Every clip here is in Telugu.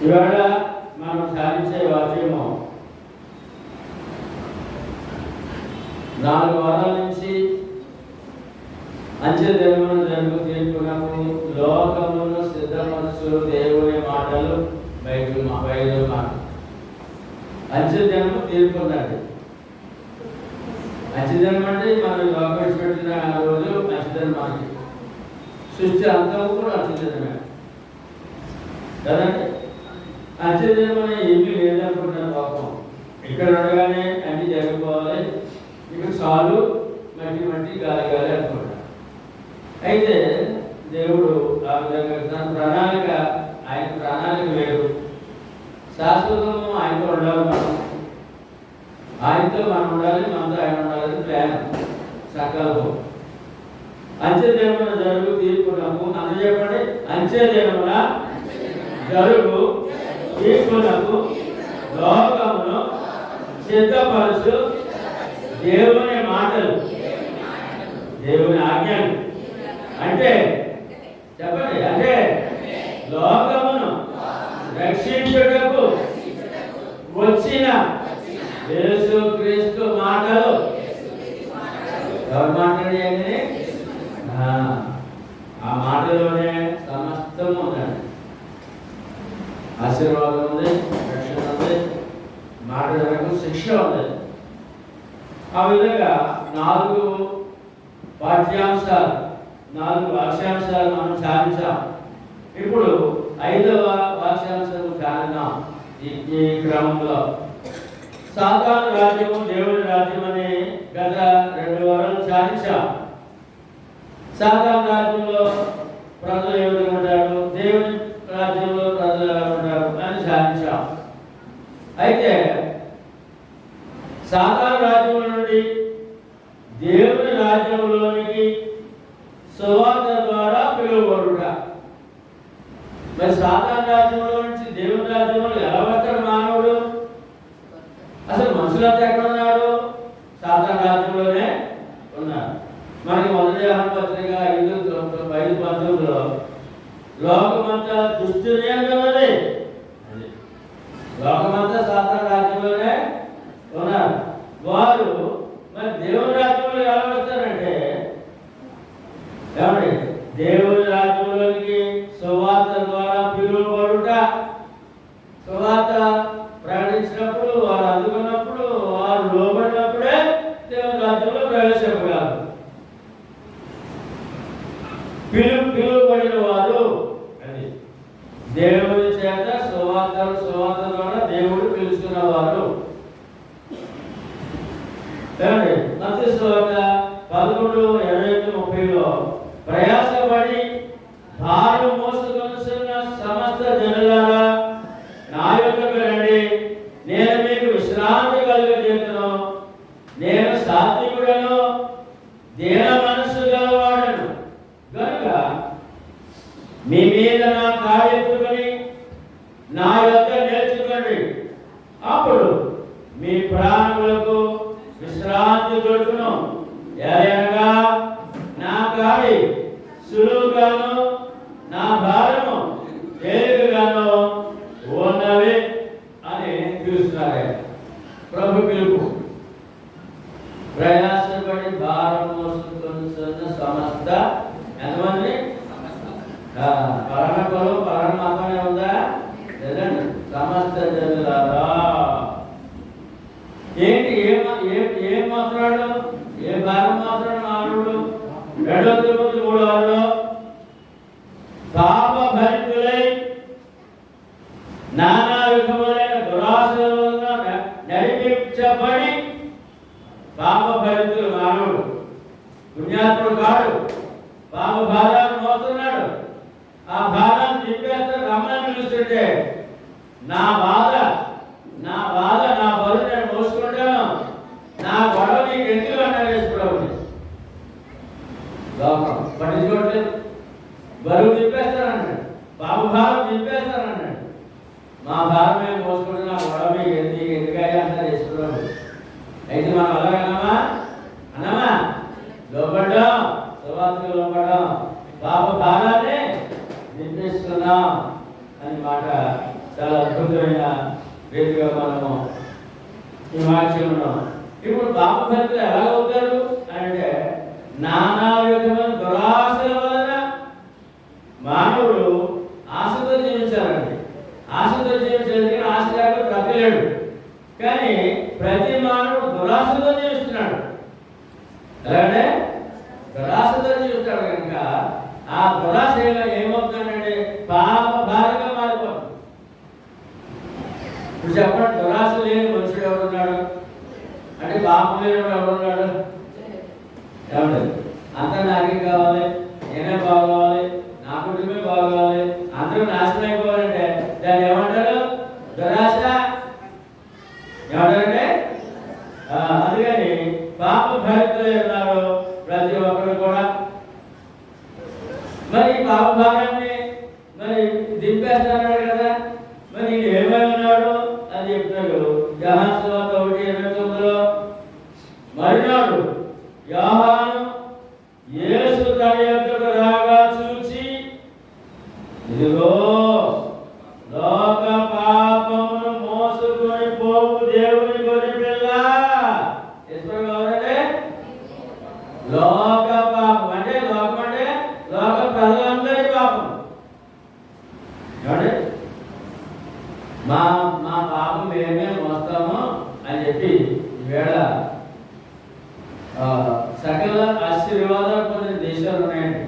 ఇవాళ మనం సాధించే వాక్యము 4 వారాల నుంచి అంచెదినమున జరుగు తీర్పునకు లోకమును సిద్ధపరచు దేవుని మాటలు బైబిల్ మాట. అంచెదినము తీర్పున్నది. అంచెదినం అంటే మనం లోకం పెట్టిన రోజు అంచెదినం మనకి. సృష్టి అంతం కూడా అంచెదినమే కదండి. అంచెదినం అనే ఏమీ లేదనుకుంటున్నాను పాపం. ఇక్కడ ఉండగానే అన్ని జరిగిపోవాలి, ఇక్కడ చాలు మట్టి గాలి అనుకుంటాను. అయితే దేవుడు ఆ విధంగా తన ప్రణాళిక, ఆయన ప్రణాళిక వేరు. శాశ్వతము ఆయనతో ఉండాలి, ఆయనతో మనం ఉండాలి, మనతో ఆయన ఉండాలని ప్లాన్ సకాలం. అంచెదినమున జరుగు తీర్పునకు అని చెప్పండి. అంచెదినమున జరుగు తీర్పునకు లోకమును సిద్ధపరచు దేవుని మాటలు, దేవుని ఆజ్ఞలు. అంటే చెప్పండి, అంటే లోకమును రక్షించుటకు వచ్చిన యేసుక్రీస్తు మాటలు. ఎవరు మాట్లాడేయండి? ఆ మాటలోనే సమస్తము ఉందండి. ఆశీర్వాదం ఉంది, రక్షణ ఉంది, మాట వరకు శిక్ష ఉంది. ఆ విధంగా 4 వాక్యాంశాలు, 4 వాక్యాంశాలు మనం సాధించాం. ఇప్పుడు 5వ వాక్యాంశం సాధిద్దాం. ఈ క్రమంలో సాతాను రాజ్యము దేవుని రాజ్యం అని గత 2 వారాలు సాధించాం. సాతాను రాజ్యంలో ప్రజలు ఏ విధంగా ఉంటారు, దేవుని రాజ్యంలో ప్రజలు ఎలా ఉంటారు అని సాధించాం. అయితే సాతాను రాజ్యం నుండి దేవుని రాజ్యంలోనికి సువార్త ద్వారా పిలువబడుట. మరి సాతాను రాజ్యంలో నుంచి దేవుని రాజ్యంలో ఎలా వస్తాడు మానవుడు? అసలు మనుషులంతా ఎక్కడ ఉన్నారు? సాతాను రాజ్యంలోనే ఉన్నారు. మనకి 1 యోహాను పత్రిక 5:19 లోకమంతా దుష్టుని అన్నది. లోకమంతా సాతాను రాజ్యంలోనే ఉన్నారు. వారు మరి దేవుని రాజ్యంలో ఎలా వస్తారంటే, ఏమండి, దేవుని రాజ్యంలోనికి సువార్త ద్వారా పిలువబడుట. సువార్త ప్రకటించినప్పుడు, వారు అందుకున్నప్పుడు, వారు లోబడినప్పుడే దేవుని రాజ్యంలో ప్రవేశించగలరు. పిలువబడిన వారు అది దేవుని చేత సువార్త ద్వారా దేవుడు పిలుచుకున్నవారు. మత్తయి సువార్త 11:28-30 ప్రయాసపడి భారం మోసుకొనుచున్న సమస్త జనులారా నా యొద్దకు రండి, నేను మీకు విశ్రాంతి కలుగజేయుదును. నేను సాత్వికుడను, దీన మనస్సు గలవాడను గనుక మీ మీద నా కాయెత్తుకొని నా యొద్ద నేర్చుకోండి, అప్పుడు మీ ప్రాణములకు విశ్రాంతి దొరుకును. ఏలయనగా నా కాడి సులువుగాను నా భారము తేలికగాను ఉన్నవి అని పిలుస్తున్నారు. ప్రభు పిలుపు. ప్రయాసపడి భారం మోసుకొనుచున్న సమస్త ఎంతమంది? పలానా కులం పలానా మాత్రమే ఉందా? లేదండి, సమస్త జనులారా. ఏంటి? ఏం మాత్రాడు? ఏ భారం మాత్రాడు మానవుడు? 2 తిమోతి 3:6 పాప భరితులై నానా విధములైన దురాశల వలన నడిపించబడి. పాప భరితులు మానవుడు, పుణ్యాత్ముడు కాడు, పాప భారాన్ని మోస్తున్నాడు. ఆ భారాన్ని దింపేస్తే రమ్మని పిలుస్తుంటే నా బాధ నా బరువు నేను మోసుకుంటాను, నా గొడవ నీకు ఎందుకు అన్నారు వేసుకోవడం లోకం పట్టించుకోవట్లేదు. బరువు దింపేస్తానన్నాడు, బాబు భారం దింపేస్తానన్నాడు. మా భారం మేము మోసుకుంటే నా గొడవ మీకు ఎందుకయ్యా అంటారు వేసుకోవడం. అయితే మనం అలాగన్నామా లోపడ్డాం, సువార్తకు లోపడ్డాం, బాబు భారాన్ని దింపేసుకున్నాం అని మాట చాలా అద్భుతమైన రీతిగా మనము ఈ వాక్యం ఉన్నాం. ఇప్పుడు పాప భక్తులు ఎలా అవుతారు అంటే నానా విధమైన దురాశల వలన మానవుడు ఆశతో జీవించాలండి. ఆశతో జీవించాలి, ఆశ లేకపోతే బ్రతకలేడు. కానీ ప్రతి మానవుడు దురాశతో జీవిస్తున్నాడు. అలాగే దురాశతో జీవిస్తాడు కనుక ఆ దురాశ ఏమవుతుందంటే పాప భారంగా మారిపోతుంది. ఇప్పుడు చెప్పండి, దురాశ లేని మనుషుడు ఎవరున్నాడు అంటే పాపం లేని ఎవరున్నాడు? ఏమంటే అంతా నాకే కావాలి, నేనే బాగోవాలి, నా కుటుంబమే బాగోవాలి, అందరూ నాశనం అయిపోవాలంటే దాన్ని ఏమంటారు? దురాశ. ఏమంటారంటే అందుకని పాప భరితులు ఉన్నారు ప్రతి ఒక్కరు కూడా. మరి పాప భారాన్ని మరి దింపేస్తున్నాడు కదా, మరి ఏమై ఉన్నాడు అని చెప్తాడు. యోహాను సువార్త 1:29 మరునాడు యోహాను యేసు తన యొద్దకు రాగా చూచి, ఇదిగో లోక పాపమును మోసుకొని పోవు దేవుని గొర్రెపిల్ల. ఎవరంటే లోక పాపం అంటే లోకం అంటే లోక ప్రజలందరి పాపం. ఏమంటే మా పాపం మేమే మోస్తాము అని చెప్పి ఈవేళ సకల ఆశీర్వాదాలు పొందిన దేశాలు ఉన్నాయండి.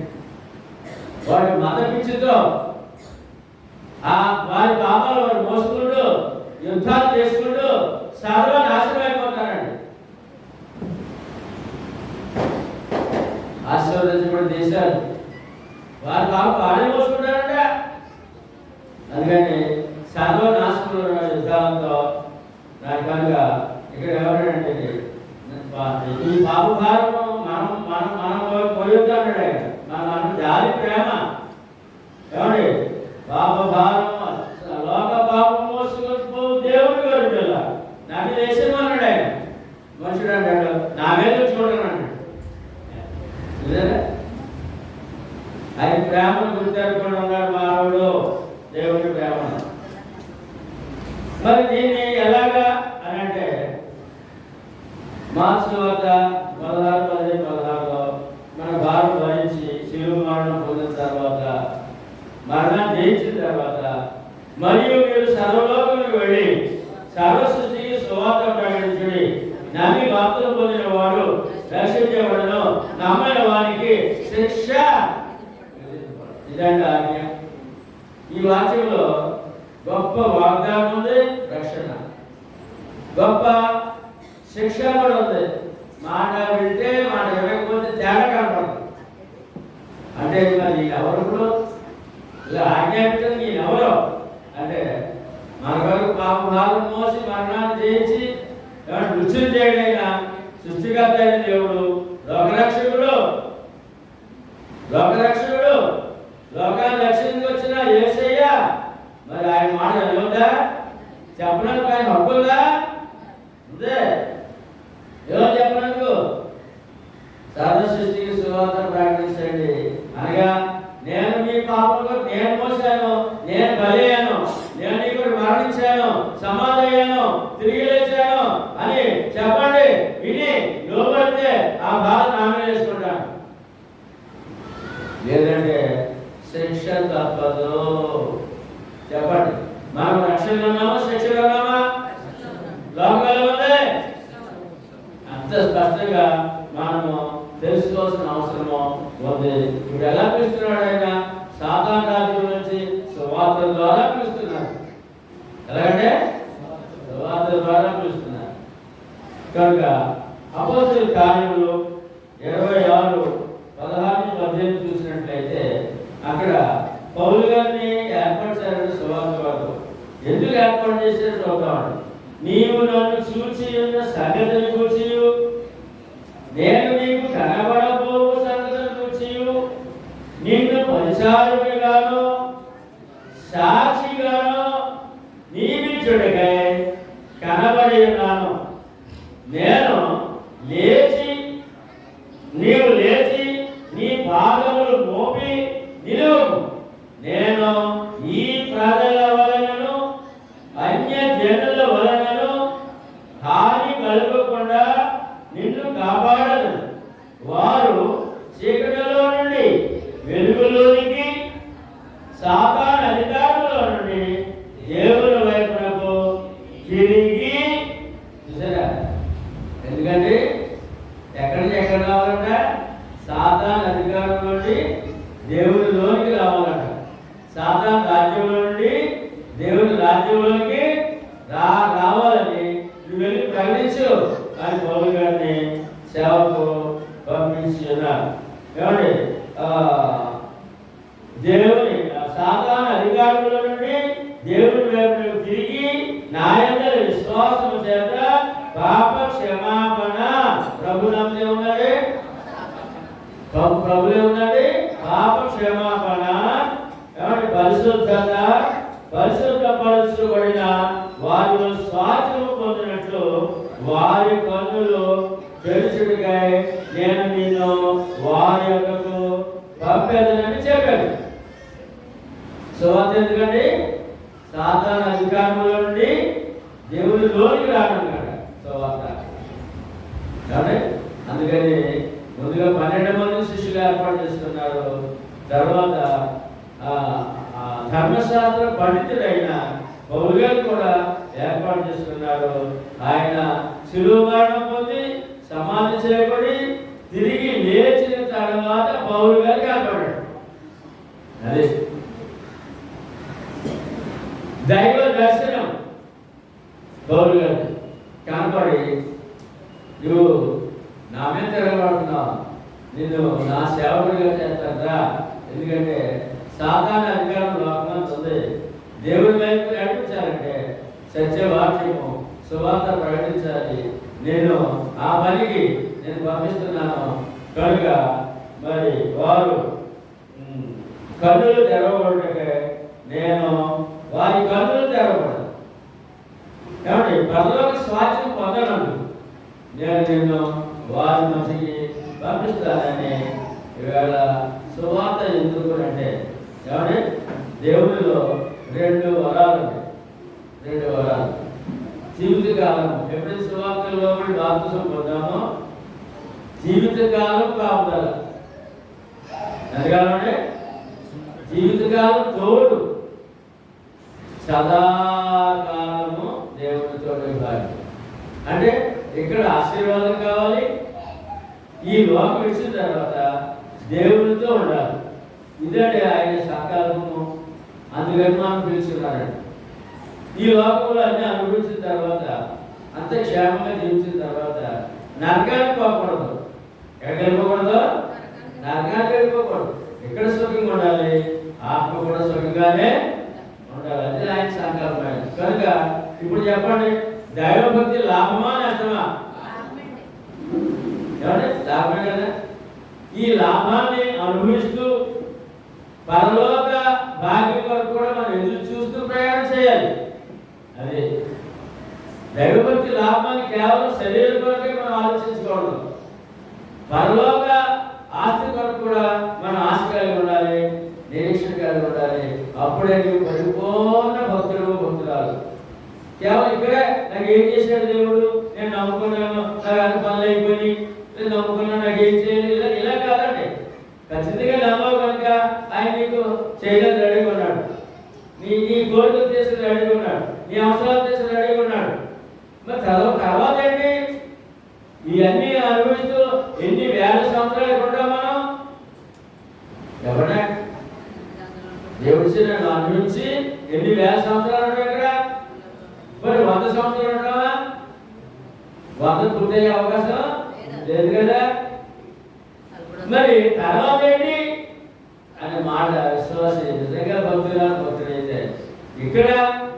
వాడి మత పిచ్చితో వారి పాపాలు వాడు మోసుకుంటూ యుద్ధాలు చేసుకుంటూ సర్వనాశనం అయిపోతారండి. ఆశీర్వదించబడిన దేశాలు వారి పాపం వాడే మోసుకుంటారంట. అందుకని సర్వనాశనం యుద్ధాలతో దాని కనుక ఇక్కడ ఎవరంటే ఈ పాప భారం మనం మనం మనం పోయిద్దామండి. ఆయన మన జాలి ప్రేమ ఏమండి పాప భారం లోక పాపం మోసుకొని దేవుడి గారు పిల్ల నాకు దేశం అన్నాడు. ఆయన మనుషుడు అంటాడు నా మీద చూడను అన్నాడు. ఆయన ప్రేమను గుర్తెరపడి ఉన్నాడు మానవుడు, దేవుడి ప్రేమ. మరి దీన్ని ఎలాగా అని అంటే మార్క్స్ వార్త 16:16 మన భారం భరించి శిలువ మరణం పొందిన తర్వాత మరణాన్ని జయించిన తర్వాత మరియు మీరు సర్వలోకానికి వెళ్ళి సర్వ సృష్టికి సువార్త ప్రకటించుడి, నమ్మి బాప్తిసం పొందిన వాడు రక్షించబడును, నమ్మిన వానికి శిక్ష. ఇదండి ఆజ్ఞ. ఈ వాక్యంలో గొప్ప వాగ్దానం ఉంది, రక్షణ, గొప్ప శిక్ష కూడా ఉంది. మాట వింటే మాట వినకపోతే తేడా కనపడదు. అంటే మరి ఎవరు ఇలా ఆజ్ఞాపించడం నేను ఎవరో అంటే మన వరకు పాప భారం మోసి మరణాన్ని జయించి రుచిని చేయడైనా సృష్టికర్త అయిన దేవుడు, లోకరక్షకుడు లోకాన్ని రక్షణకు వచ్చిన యేసయ్య. మరి ఆయన మాట ఏముందా? చెప్పడానికి ఆయన హక్కుందా? ఉందే. ఏమో చెప్పడానికి సర్వ సృష్టికి సువార్త ప్రకటించండి అనగా నేను మీ పాపంలో నేను మోసాను, నేను బలయ్యాను, నేను ఇక్కడ మరణించాను, సమాధయ్యాను, తిరిగి లేచాను అని చెప్పండి. విని లోపడితే ఆ బాధ నామే వేసుకుంటాను, లేదంటే శిక్ష తప్పదు. చెప్పండి, మనం రక్షణలో ఉన్నామా శిక్షలో ఉన్నామా? లోకంలో ఉంది. అంత స్పష్టంగా మనము తెలుసుకోవాల్సిన అవసరము ఉంది. ఇప్పుడు ఎలా పిలుస్తున్నాడు ఆయన? సాతాను రాజ్యం నుంచి సువార్త ద్వారా పిలుస్తున్నాడు. ఎలాగంటే సువార్త ద్వారా పిలుస్తున్నారు. కనుక అపోస్తలుల కార్యములు 26:16-18 చూసినట్లయితే అక్కడ పౌలు గారిని ఏర్పరిచారు సువార్త వారు. ఎందుకు ఏర్పాటు చేశారు చూద్దామండి. నీవు నన్ను చూచి ఉన్న సంగతిని చూచి, నేను నీకు కనబడబోవు సంగతిని చూచి, నిన్ను పరిచారకునిగాను సాక్షిగాను నియమించుటకై కనబడి ఉన్నాను. నేను లేచి నీవు లేచి నీ పాదములు మోపి నిలువు. నేను ఈ ప్రజల వలనను అన్య జనుల వలనను హాని కలగకుండా నిన్ను కాపాడను. వారు చీకటిలో నుండి వెలుగులోనికి, సాతాను అధికారుల నుండి దేవుని వైపునకు తిరిగి. చూసారా? ఎందుకంటే ఎక్కడి నుంచి ఎక్కడ రావాలంట? సాతాను అధికారం నుండి దేవునిలోనికి రావాలంట. సాతాను రాజ్యంలో నుండి దేవుని రాజ్యంలోనికి రావాలని నువ్వు వెళ్ళి ప్రకటించు అని పౌలు గారిని సేవకు పంపించి ఉన్నారు. ఏమండి, దేవుని సాతాను అధికారుల నుండి దేవుని వైపు తిరిగి నా యందు విశ్వాసము చేత పాప క్షమాపణ ప్రభునందే ఉన్నది. ప్రభులే ఉన్నది పాప క్షమాపణ. ఏమంటే పరిశుద్ధత, పరిశుద్ధపరచబడిన వారిలో స్వాస్థ్యము పొందినట్లు వారి కన్నులు తెరుచుడికై నేను నిన్ను వారి యొక్కకు పంపేదనని చెప్పాడు. సువార్త ఎందుకండి? సాతాను అధికారంలో నుండి దేవుని లోనికి రానున్నాడు సువార్త. కాబట్టి అందుకని ముందుగా 12 మంది శిష్యులు ఏర్పాటు చేసుకున్నారు. తర్వాత ధర్మశాస్త్ర పండితుడైన పౌలు గారు కూడా ఏర్పాటు చేసుకున్నారు. ఆయన శిలువ మరణం పొంది సమాధి చేయబడి తిరిగి లేచిన తర్వాత పౌలు గారికి ఏర్పడ్డాడు. అదే దైవ దర్శనం పౌలు గారు కనపడి, నువ్వు నా మీద తిరగబడుతున్నావు, నేను నా సేవకుడిగా చేస్తారా? ఎందుకంటే సాధారణ అధికారం లోకమంతా ఉంది. దేవుడి వైపు నడిపించాలంటే సత్యవాక్యము సువార్త ప్రకటించాలి. నేను ఆ పనికి నేను పంపిస్తున్నాను కనుక మరి వారు కన్నులు తెరవబడితే నేను వారి కన్నులు తెరవబడదు. కాబట్టి పరలోక స్వాస్థ్యం పొందను నేను నిన్ను వారి మధ్యకి పంపిస్తానని ఈవేళ సువార్త ఎందుకునంటే, ఏమంటే దేవుడిలో 2 వరాలు ఉన్నాయి. 2 వరాలు. జీవితకాలం ఎప్పుడైతే సువార్తలో బాప్తిసం పొందామో జీవితకాలం కాపుదల. ఎందుకంటే జీవితకాలం తోడు, సదాకాలము దేవుడితో భాగ్యం. అంటే ఇక్కడ ఆశీర్వాదం కావాలి, ఈ లోకం విడిచిన తర్వాత దేవుడితో ఉండాలి. ఇదంటే ఆయన సంకల్పము. అందుకని మనం పిలుచున్నారండి. ఈ లోకంలో అన్ని అనుభవించిన తర్వాత, అంత క్షేమంగా జీవించిన తర్వాత నరకానికి పోకూడదు. ఎక్కడికి వెళ్ళిపోకూడదు? నరకానికి వెళ్ళిపోకూడదు. ఎక్కడ సుఖంగా ఉండాలి? ఆత్మ కూడా సుఖంగానే ఉండాలి. అదే ఆయన సంకల్పం. కనుక ఇప్పుడు చెప్పండి, దైవభక్తి లాభమా నష్టమా? ఏమంటే లాభమే కదా. ఈ లాభాన్ని అనుభవిస్తూ పరలోక భాగ్యం వరకు కూడా మనం ఎదురు చూస్తూ ప్రయాణం చేయాలి. అదే దైవభక్తి లాభాన్ని కేవలం శరీరం కొరకే మనం ఆలోచించకూడదు. పరలోక ఆస్తి కొరకు కూడా మనం ఆశ కలిగి ఉండాలి, నిరీక్షణ కలిగి ఉండాలి. అప్పుడే నువ్వు పరిపూర్ణ భక్తురాలు. కేవలం ఇక్కడే నాకు ఏం చేశాడు దేవుడు, నేను నమ్ముకున్నాను, నాకు అన్ని పనులు అయిపోయి, నేను నమ్ముకున్నాను, నాకు ఏం చేయలేదు, ఇలా కాదండి. ఖచ్చితంగా నమ్మవు కనుక ఆయన నీకు చేయలేదు రెడీగా ఉన్నాడు, నీ కోరికలు చేసి రెడీగా ఉన్నాడు, నీ అవసరాలు చేసి రెడీగా ఉన్నాడు. మరి తర్వాత ఏంటి? ఇవన్నీ అనుభవిస్తూ ఎన్ని వేల సంవత్సరాలు ఉంటాం మనం? ఎవరైనా దేవుడి నన్ను అనుభవించి ఎన్ని వేల సంవత్సరాలు ఉంటాయి ఇక్కడ? మరి 100 సంవత్సరాలు ఉంటావా? 100 పూర్తయ్యే అవకాశం లేదు కదా. మరి తర్వాత ఏంటి? అనే మాట విశ్వాసి నిజంగా భక్తుడైతే ఇక్కడ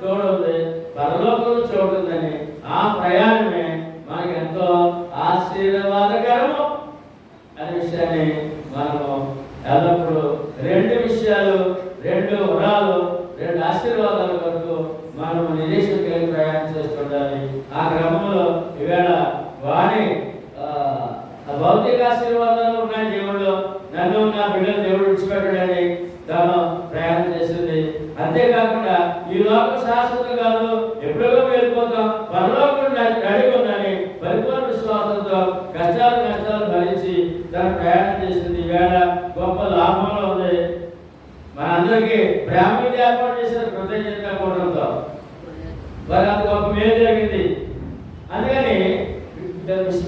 తోడుంది, పరలోకంలో చోటుందని ఆ ప్రయాణమే మనకి ఎంతో ఆశీర్వాదకరము అనే విషయాన్ని మనము ఎల్లప్పుడూ రెండు విషయాలు, రెండు వరాలు, రెండు ఆశీర్వాదాల వరకు మనము నిరీక్షణ కలిగి ప్రయాణం చేస్తుండాలి. ఆ క్రమంలో ఈవేళ వాణి భౌతిక ఆశీర్వాదాలు ఉన్నాయి దేవుళ్ళు, నన్ను నా బిడ్డలు దేవుడు విడిచిపెట్టడని తాను ప్రయాణం చేస్తుంది. అంతేకాకుండా ఈ లోకం శాశ్వతం కాదు, ఎప్పుడో వెళ్ళిపోతాం, పరలోకం రెడీ ఉందని పరిపూర్ణ విశ్వాసంతో కష్టాలు భరించి తను ప్రయాణం చేసింది. ఈవేళ గొప్ప లాభంలో ఉంది. మనందరికీ ప్రేమ ఏర్పాటు చేశారు కృతజ్ఞత కూడంతో, వారు అంత గొప్ప మేలు జరిగింది. అందుకని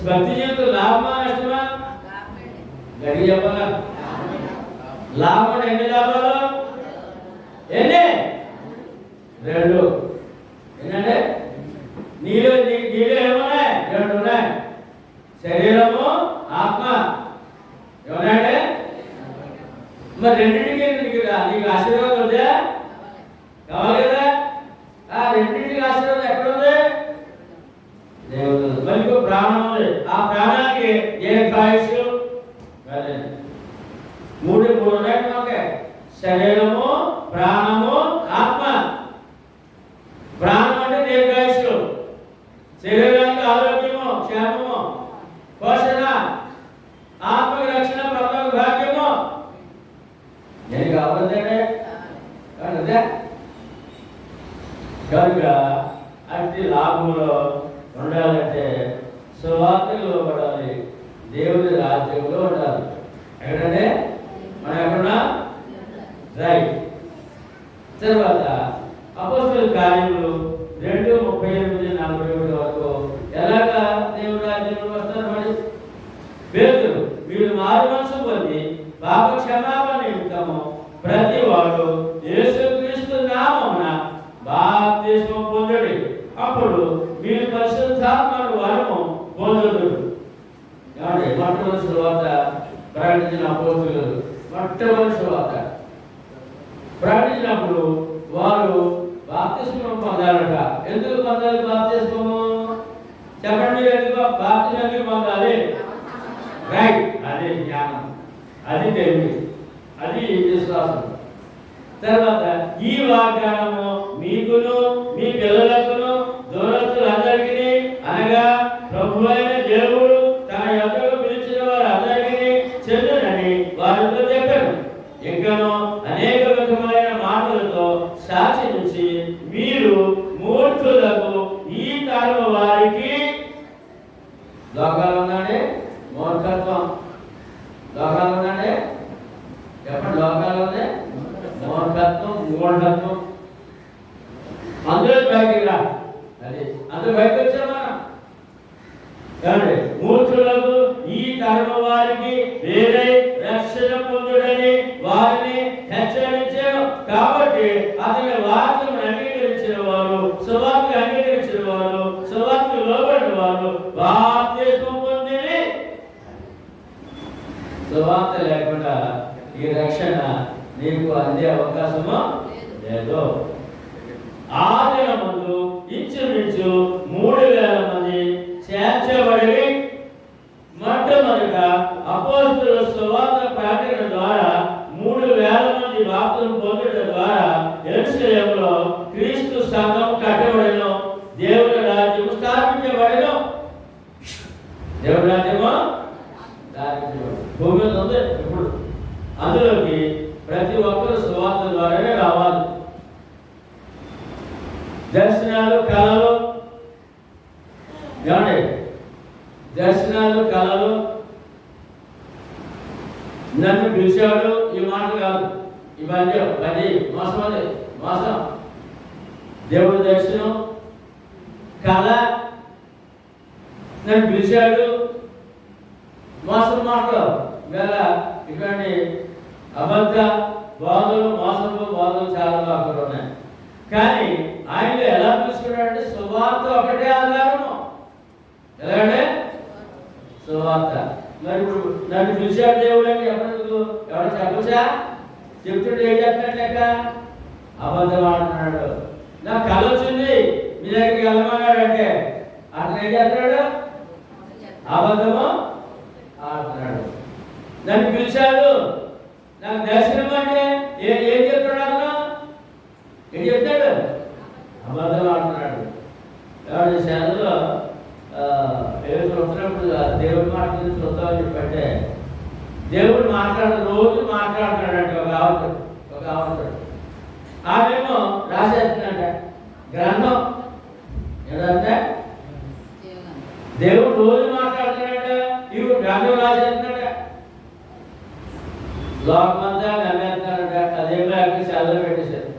భక్తి జీవితం లాభమా నష్టమా? గడి చెప్పాలా? లాభం ఎన్ని లాభాలు? ఎన్ని? రెండు. ఏంటంటే నీలో ఏమున్నాయి? రెండు ఉన్నాయి, శరీరము ఆత్మ. ఏమన్నాయంటే మరి రెండింటికి నీకు ఆశీర్వాదం ఉందా? కావాలి కదా. ఆ రెండింటికి ఆశీర్వాదం ఎక్కడుంది? దేవుడు. మరి ప్రాణం ఉంది, ఆ ప్రాణానికి ఏ ఆయుష్? మూడు ఉన్నాయి మనకి, శరీరము, ప్రాణము, ఆత్మ. ప్రాణం అంటే దీర్ఘాయుషు, శరీరానికి ఆరోగ్యము, క్షేమము, పోషణ, ఆత్మకి రక్షణ, పరలోక భాగ్యము. నేను కావాలంటే కనుక అతి లాభంలో ఉండాలంటే సువార్తలో పడాలి, దేవుడి రాజ్యంలో ఉండాలి. ఎక్కడంటే మనం ఎక్కడున్నా రైట్. తర్వాత అపోస్తలుల కార్యములు 2:38-41 వరకు ఎలాగా దేవుడి రాజ్యంలో వస్తారు? మరి పేతురు, వీడు మారు మనసు పొంది పాప క్షమాపణ నిమిత్తము ప్రతి వాడు యేసుక్రీస్తు నామమున బాప్తిస్మం పొందుడి, అప్పుడు మీరు పరిశుద్ధాత్మను వరము పొందుదురు. మొట్టమొదటి సువార్త ప్రకటించిన అపోస్తలులు మొట్టమొదటి సువార్త ప్రకటించినప్పుడు వారు బాప్తిస్మం పొందారట. ఎందుకు పొందాలి బాప్తిస్మము? చెప్పండి, ఎందుకు బాప్తిస్మం పొందాలి? రైట్, అదే జ్ఞానం, అది తెలివి, అది విశ్వాసం. తర్వాత ఈ వాగ్దానము మీకును మీ పిల్లలకును దూరస్తులందరికీ, అనగా ప్రభువైన దేవుడు తన యొద్దకు పిలిచిన వారు అందరికీ చెందునని వారితో చెప్పారు. ఇంకను అనేక విధమైన మాటలతో సాక్షి నుంచి మీరు మూర్ఖులకు ఈ తరము వారికి లోకాలు ఉన్నాడే మూర్ఖత్వం, లోకాలు ఉన్నాడే చెప్పండి, లోకాలు ఉంది మూర్ఖత్వం, మూఢత్వం. అందులో బయటికి రా, అది అందులో బయటకు వచ్చామా? మూర్ఖులకు ఈ తరము వారికి వేరే రక్షణ పొందుడని వారిని హెచ్చరించారు. కాబట్టి అతని వార్తను అంగీకరించిన వారు, సువార్తను అంగీకరించిన వారు, సువార్తకు లోబడిన వారు బాప్తిస్మం పొందిరి. సువార్త లేకుండా ఈ రక్షణ నీకు అందే అవకాశము లేదు. ఆ దినమందు ఇంచుమించు 3000 మంది చేర్చబడి మొట్టమొదట అపోస్తలుల సువార్త ప్రకటన ద్వారా 3000 మంది బాప్తిస్మం పొందడం ద్వారా యెరూషలేములో క్రీస్తు సంఘం కట్టబడెను, దేవుని రాజ్యము స్థాపించబడెను. దేవుని రాజ్యము భూమి మీద ఉంది ఇప్పుడు. అందులోకి ప్రతి ఒక్కరు సువార్త ద్వారానే రావాలి. దర్శనాలు, కళలు, దర్శనాలు, కళలు నన్ను పిలిచాడు, ఈ మాట కాదు, ఇవన్నీ అది మోసం, అది మోసం. దేవుడి దర్శనం, కళ, నన్ను పిలిచాడు, మోసం మాటలు. ఇవాళ ఇటువంటి అబద్ధ బోధలు, మోసపు బోధలు చాలా అక్కడ ఉన్నాయి. కానీ ఆయన ఎలా పిలుచుకున్నాడంటే సువార్త ఒకటే ఆధారము. ఎలాగంటే సువార్త. మరి ఇప్పుడు నన్ను పిలిచాడు దేవుడు అని ఎవరు చెప్పచ్చా? చెప్తుంటే ఏం చేస్తున్నాడు లెక్క? అబద్ధం ఆడుతున్నాడు. నాకు కళ వచ్చింది మీ దగ్గరికి వెళ్ళమన్నాడు అంటే అతను ఏం చేస్తున్నాడు? అబద్ధము ఆడుతున్నాడు. నన్ను పిలిచాడు, నాకు దర్శనం అంటే ఏం చెప్తాడు? అతను ఏం చెప్తాడు? అబద్ధం ఆడుతున్నాడు. కాబట్టి శాలలో వస్తున్నప్పుడు దేవుడి మాట గురించి వస్తామని చెప్పంటే దేవుడు రోజు మాట్లాడుతున్నాడంటే ఒక ఆవుతాడు ఆమెమో రాసేస్తున్నాడ గ్రంథం ఏంటంటే దేవుడు రోజు మాట్లాడుతున్నాడ, ఇవి గ్రంథం రాసేస్తున్నాడ, లోకమంతా నమ్మేస్తున్నాడ. అదేమో అక్కడ సెలవు పెట్టేశారు.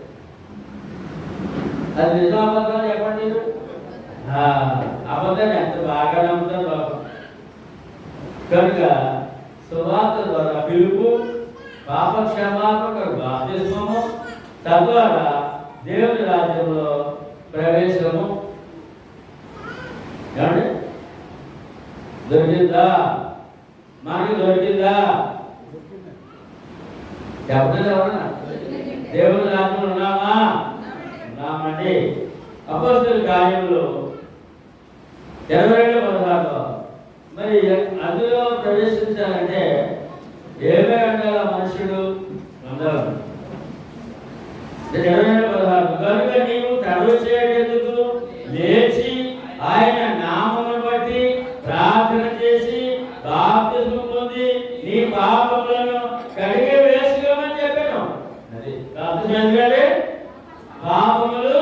అది నిజం అబద్ధం చెప్పండి. అబద్ధాన్ని ఎంత బాగా నమ్ముతారు లోకం. కనుక సువార్త ద్వారా పిలుపు, పాప క్షమాపణ, బాప్తిస్మము, తద్వారా దేవుని రాజ్యంలో ప్రవేశము. ఏమండి దొరికిందా? మనకి దొరికిందా? చెప్పలేదు ఎవరన్నా? దేవుని రాజ్యంలో ఉన్నామా? ఉన్నామండి. అపోస్తలుల కార్యములు 22:16 మరి అందులో ప్రవేశించాలంటే ఏమే ఉండాల మనుషుడు? అందరం. 22:16 కనుక నీవు తడువు చేయటెందుకు? లేచి ఆయన నామమును బట్టి ప్రార్థన చేసి బాప్తిస్మము పొంది నీ పాపములను కడిగి వేసుకోమని చెప్పాను. అది బాప్తిస్మం ఎందుకంటే పాపములు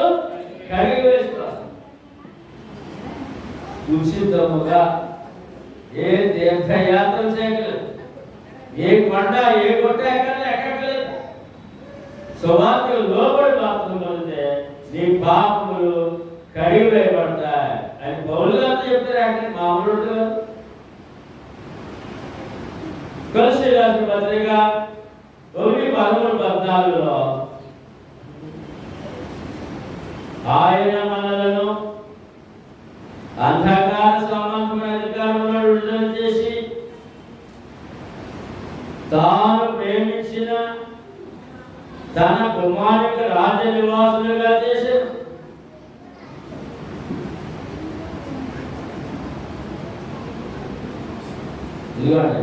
కడిగి వేసుకోవాలి. ఉచితముగా ఏ తీర్థయాత్ర చేయగలదు, ఏ కొండ ఏ కొట్ట ఎక్కలేదు. సువార్తకు లోబడి బాప్తిస్మం పొందితే నీ పాపములు కడిగి వేయబడతాయి అని పౌలు గారు చెప్తారు. అంటే మామూలు కొలస్సీ రాసిన పత్రిక 1:13-14 ఆయన మనలను అంధకార సంబంధమైన అధికారంలో విడుదల చేసి తాను ప్రేమించిన తన కుమారునికి రాజ్య నివాసులుగా చేశారు. ఇదిగోండి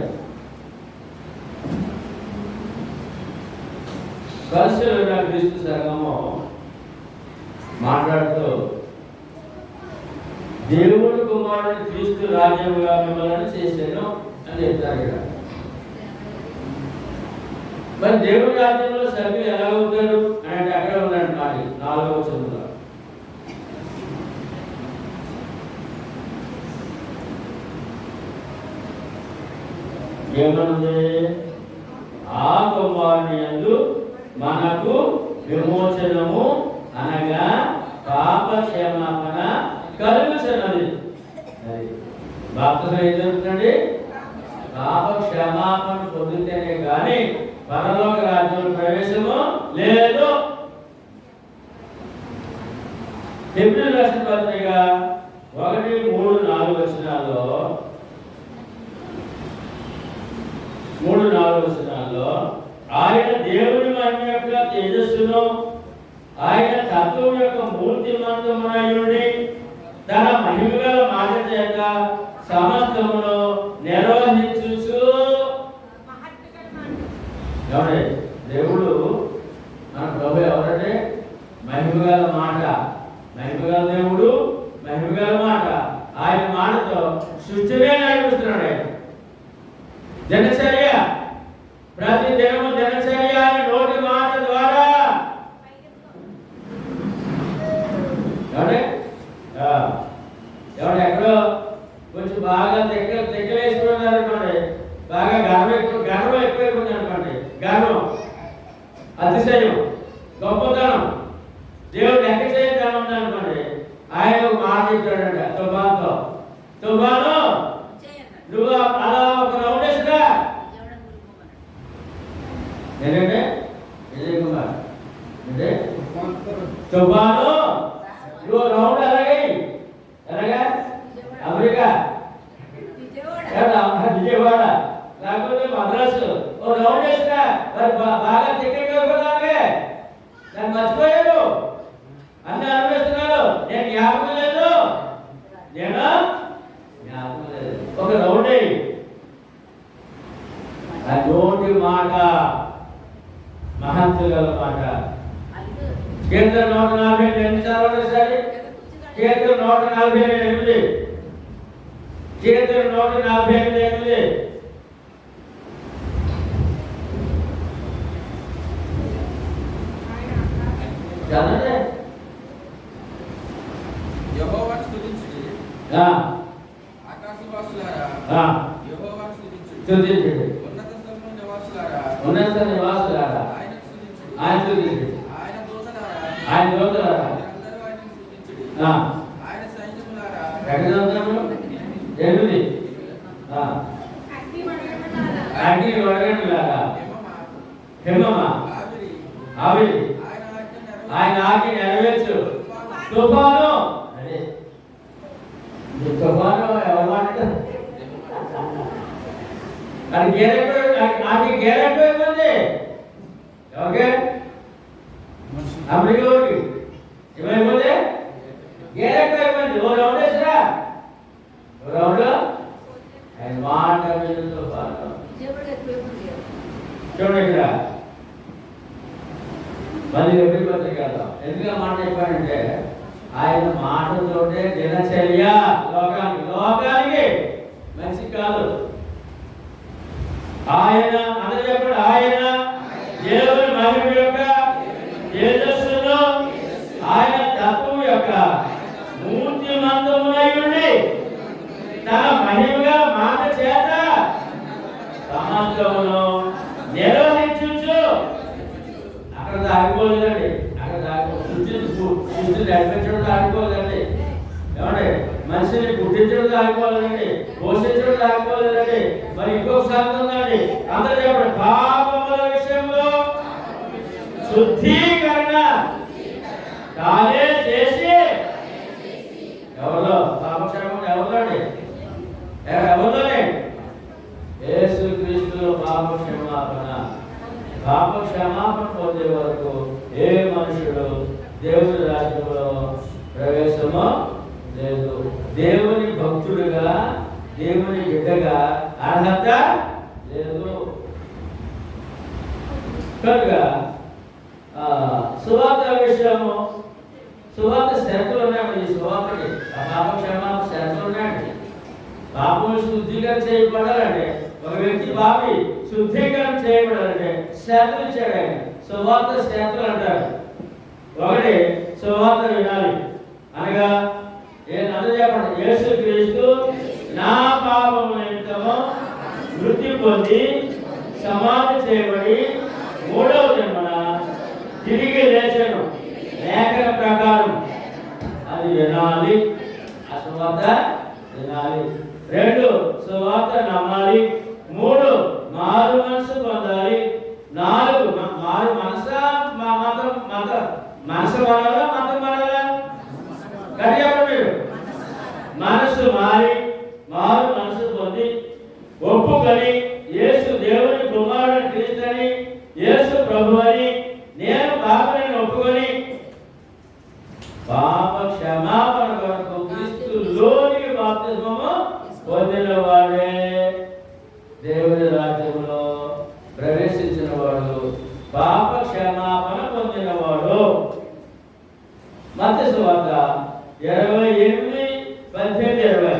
పరిశీలన క్రీస్తు సంఘము మాట్లాడుతూ దేవుడు కుమారుడు క్రీస్తు రాజ్యముగా మిమ్మల్ని చేశాను అని చెప్తారు ఇక్కడ. మరి దేవుడి రాజ్యంలో సభ్యులు ఎలా అవుతారు అని అంటే అక్కడ ఉన్నాడు మాట 4వ వచనంలో. ఏమనుంది? ఆ కుమారుని యందు మనకు విమోచనము అనగా పాప క్షమాపణ కలుగుతున్నది. బాప్తిస్మం ఏం జరుగుతుందండి? పాప క్షమాపణ పొందితేనే కానీ పరలోక రాజ్యంలో ప్రవేశము లేదు. హెబ్రీయులకు రాసిన పత్రిక 1:3-4 వచనాల్లో 3-4 వచనాల్లో ఆయన దేవుని మహిమ యొక్క తేజస్సును, ఆయన తత్వం యొక్క మూర్తిమంతమునయుండి తన మహిమగల మాట చేత సమస్తమును నిర్వహించుచు. ఎవరే దేవుడు? మన ప్రభు ఎవరంటే మహిమగల మాట, మహిమగల దేవుడు, మహిమగల మాట. ఆయన మాటతో సృష్టినే నడిపిస్తున్నాడు. ఆయన దినచర్య, ప్రతి దినము దినచర్య అనే నోటి మాట ద్వారా ఎవరు ఎక్కడో కొంచెం బాగా తెక్కలేసుకున్నారు అనుకోండి, బాగా గర్వం ఎక్కువైపోయింది అనుకోండి, గర్వం, అతిశయం, గొప్పతనం, దేవుడు లెక్క చేయడం ఉంది అనుకోండి. ఆయన ఒక మాట చెప్తాడంట తుఫాన్తో, తుఫాను నువ్వు అలా ఒక రౌండ్ వేసుగా. ఏంటంటే విజయ్ కుమార్ అంటే తుఫాను నువ్వు రౌండ్ ఎలాగే ఎలాగా అమెరికా విజయవాడ లేకపోతే మద్రాసు ఓ రౌండ్ వేసుగా బాగా తిక్కగా జ్ఞాపకం లేదు, నేను జ్ఞాపకం లేదు. ఒక రౌండ్ అయ్యి ఆ నోటి మాట మహత్వ గల మాట. కీర్తన 140 ఎన్నిసార్లు సరే, కీర్తన 148, కీర్తన 148 చదవండి. యెహోవాను స్తుతించుడి, ఆకాశవాసులారా యెహోవాను స్తుతించుడి, ఉన్నత స్థలముల నివాసులారా ఆయనను స్తుతించుడి, ఆయన దూతలారా మీరందరూ ఆయనను స్తుతించుడి, ఆయన సైన్యములారా అగ్ని వడగండ్లారా ఆవిరి ఆయన ఆజ్ఞ నెరవేర్చు. తుఫాను అదే తుఫాను ఎవరు మాట్లాడారు? అది గేరెట్ అయిపోయింది. ఓకే అమెరికా ఏమైపోతే గేరెట్ అయిపోయింది. ఓ రౌండ్ వేసిరా, ఓ రౌండ్ ఆయన మాట తుఫాను. చూడండి ఇక్కడ మళ్ళీ ఎప్పుడు పత్రిక ఎందుకు మాట చెప్పాడంటే ఆయన మాటతోటే దినచర్య లోకానికి మంచి కాదు. ఆయన అందరూ చెప్పాడు, ఆయన దేవుని మహిమ యొక్క తేజస్సును ఆయన తత్వం యొక్క మూర్తిమంతమునై ఉండి తన మహిమగా మాట చేత సమస్తమును నిర్వహించుచు. అక్కడ దాగిపోలేదండి, అక్కడ సృష్టి నడిపించడం దాగిపోలేదండి, ఏమంటే మనిషిని పుట్టించడం దాగిపోలేదండి, పోషించడం దాగిపోలేదండి. మరి ఇంకొకసారి ఉందండి, అందరూ చెప్పండి, పాపముల విషయంలో శుద్ధీకరణ తానే చేసి ఎవరిలో పాపక్షేమం ఎవరిలోనే ఎవరిలోనే యేసుక్రీస్తులో పాప క్షమాపణ పొందే వరకు ఏ మనుషుడు దేవుని రాజ్యంలో ప్రవేశమో లేదు. దేవుని భక్తుడిగా దేవుని బిడ్డగా అర్హత లేదు. కనుక సువార్త విషయము, సువార్త షరతులు ఉన్నాయండి. ఈ సువార్తకి పాప క్షమాపణ షరతులు ఉన్నాయండి. పాపం శుద్ధీకరణ చేయబడాలంటే, ఒక వ్యక్తి పాపి శుద్ధీకరణ చేయబడాలంటే షరతులు ఇచ్చాడు ఆయన. సువార్త షరతులు అంటారు. ఒకటి, సువార్త వినాలి అనగా అందరూ చెప్పండి, యేసుక్రీస్తు నా పాపము నిమిత్తము మృతి పొంది సమాధి చేయబడి మూడవ జన్మన తిరిగి లేచెను లేఖన ప్రకారం అది వినాలి. ఆ సువార్త వినాలి. 2, సువార్త నమ్మాలి. 3, మారు మనసు పొందాలి. 4, మారు మనసు మారాలా మతం మారాలా? గట్టిగా మీరు మనసు మారి మారు మనసు పొంది ఒప్పుకొని యేసు దేవుని కుమారుడు క్రీస్తుని, యేసు ప్రభు అని నేను పాపని ఒప్పుకొని పాప క్షమాపణ కొరకు క్రీస్తులోనికి బాప్తిస్మము పొందిన వాడే దేవుని రాజ్యంలో ప్రవేశించిన వాడు, పాప క్షమాపణ పొందిన వాడు. మత్తయి సువార్త 28:18-20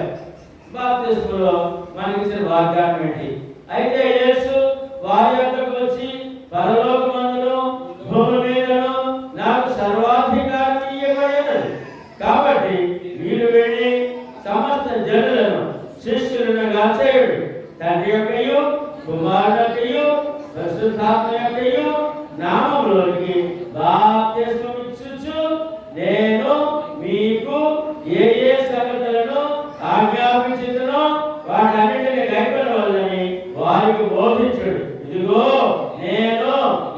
బాప్తిస్మలో మనకి ఇచ్చిన వాగ్దానం ఏంటి? అయితే యేసు వారి యొద్దకు వచ్చి, పరలోకమందును భూమి మీదను నాకు సర్వాధికారం ఇయ్యబడినది. కాబట్టి మీరు వెళ్ళి సమస్త జనులను శిష్యులుగా చేయుడు. తండ్రి యొక్కయు కుమారుని యొక్కయు పరిశుద్ధాత్మ యొక్కయు నామములోనికి బాప్తిస్మం ఇచ్చుచు నేను మీకు ఏ ఏ సంగతులను ఆజ్ఞాపించుదునో వాటన్నిటిని కైకొనవలెనని వారికి బోధించుడు. ఇదిగో నేను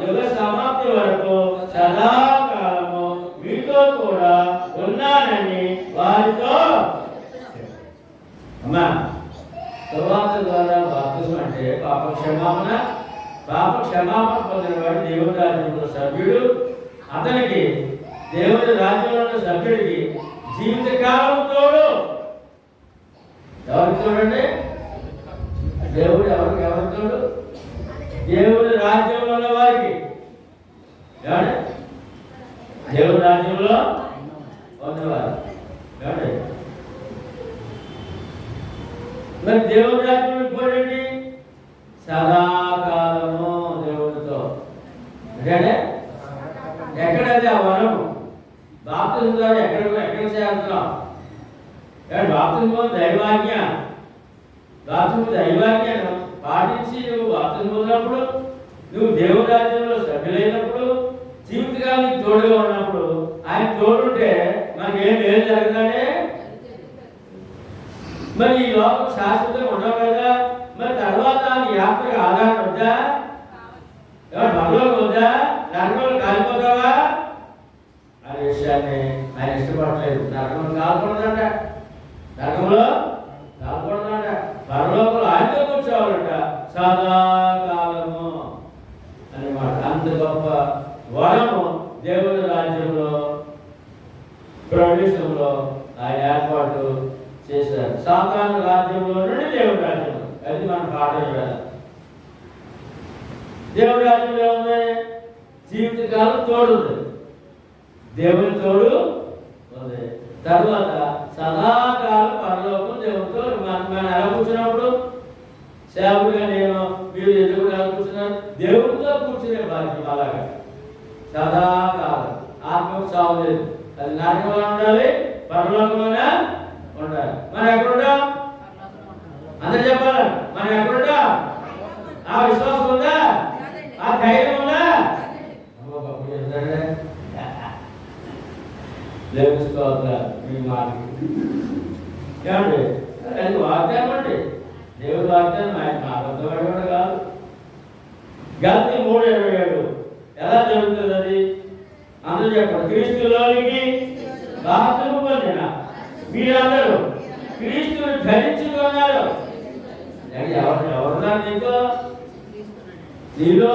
యుగ సమాప్తి వరకు సదాకాలము మీతో కూడా ఉన్నానని వారితో. అమ్మా, సువార్త ద్వారా బాప్తిస్మం అంటే పాప క్షమాపణ పొందిన వాడు దేవుని రాజ్యంలో సభ్యుడు. అతనికి దేవుని రాజ్యంలో ఉన్న సభ్యుడికి జీవితకాలం తోడు. ఎవరికి తోడండి? దేవుడు ఎవరికి తోడు? దేవుని రాజ్యంలో ఉన్న వారికి. ఏమండి? దేవుని రాజ్యంలో ఉన్నవారు. ఏమండి? మరి దేవుని రాజ్యంలో ఇంకోటి సదాకాలము దేవుడితో. అంటే ఎక్కడైతే ఆ వరము బాప్తిజం ద్వారా ఎక్కడ చేస్తున్నాం? బాప్తిజం దైవాజ్ఞ. బాప్తిజం దైవాజ్ఞను పాటించి నువ్వు బాప్తిజం పొందినప్పుడు, నువ్వు దేవుని రాజ్యంలో సభ్యులైనప్పుడు, జీవితకాలానికి తోడుగా ఉన్నప్పుడు, ఆయన తోడుంటే మనకి ఏం లేదు జరగదంటే. మరి ఈ లోకం శాశ్వతంగా ఉండవు కదా. మరి తర్వాత నీ ఆత్మకి ఆధారం వద్దా? మనలోకి వద్దా? నరకంలో కాలిపోతావా అనే విషయాన్ని ఆయన ఇష్టపడలేదు. నరకంలో కాల్పడదంట, నరకంలో కాల్పడదంట. పరలోకంలో ఆయనతో కూర్చోవాలంట సదాకాలము అన్నమాట. అంత గొప్ప వరము దేవుని రాజ్యంలో ప్రవేశంలో ఆయన ఏర్పాటు చేశారు. సాతాను రాజ్యంలో నుండి దేవుని రాజ్యంలో. అది మన పాఠం కదా. దేవుడి రాజ్యంలో ఉంది జీవితకాలం తోడు ఉంది, దేవుని తోడు ఉంది. తర్వాత సదాకాలం పరలోకం దేవుడితో. మనం ఎలా కూర్చున్నప్పుడు సేవకుడిగా నేను మీరు ఎదురు ఎలా కూర్చున్నారు? దేవుడితో కూర్చునే భాగ్యం. అలాగా సదాకాలం ఆత్మకు సాగు లేదు. అది నరకంలో ఉండాలి, పరలోకంలోనే ఉండాలి. మనం ఎక్కడుంటాం? అందరు చెప్పాలి. మనం ఎక్కడుంటాం? ఆ విశ్వాసం ఉందా? ఆ ధైర్యం ఉందా? మీ మాటకి ఏమండి? అది వాగ్దానం అండి, దేవుడి వాగ్దానం. ఆయన అబద్ధపడి కూడా కాదు. గల్తీ 3:27 ఎలా జరుగుతుంది అది? అందరూ చెప్పండి. క్రీస్తులోనికి బాప్తిస్మం పొందిన మీరందరూ క్రీస్తుని ధరించుకున్నారు. ఎవరున్నారు నీతో? నీతో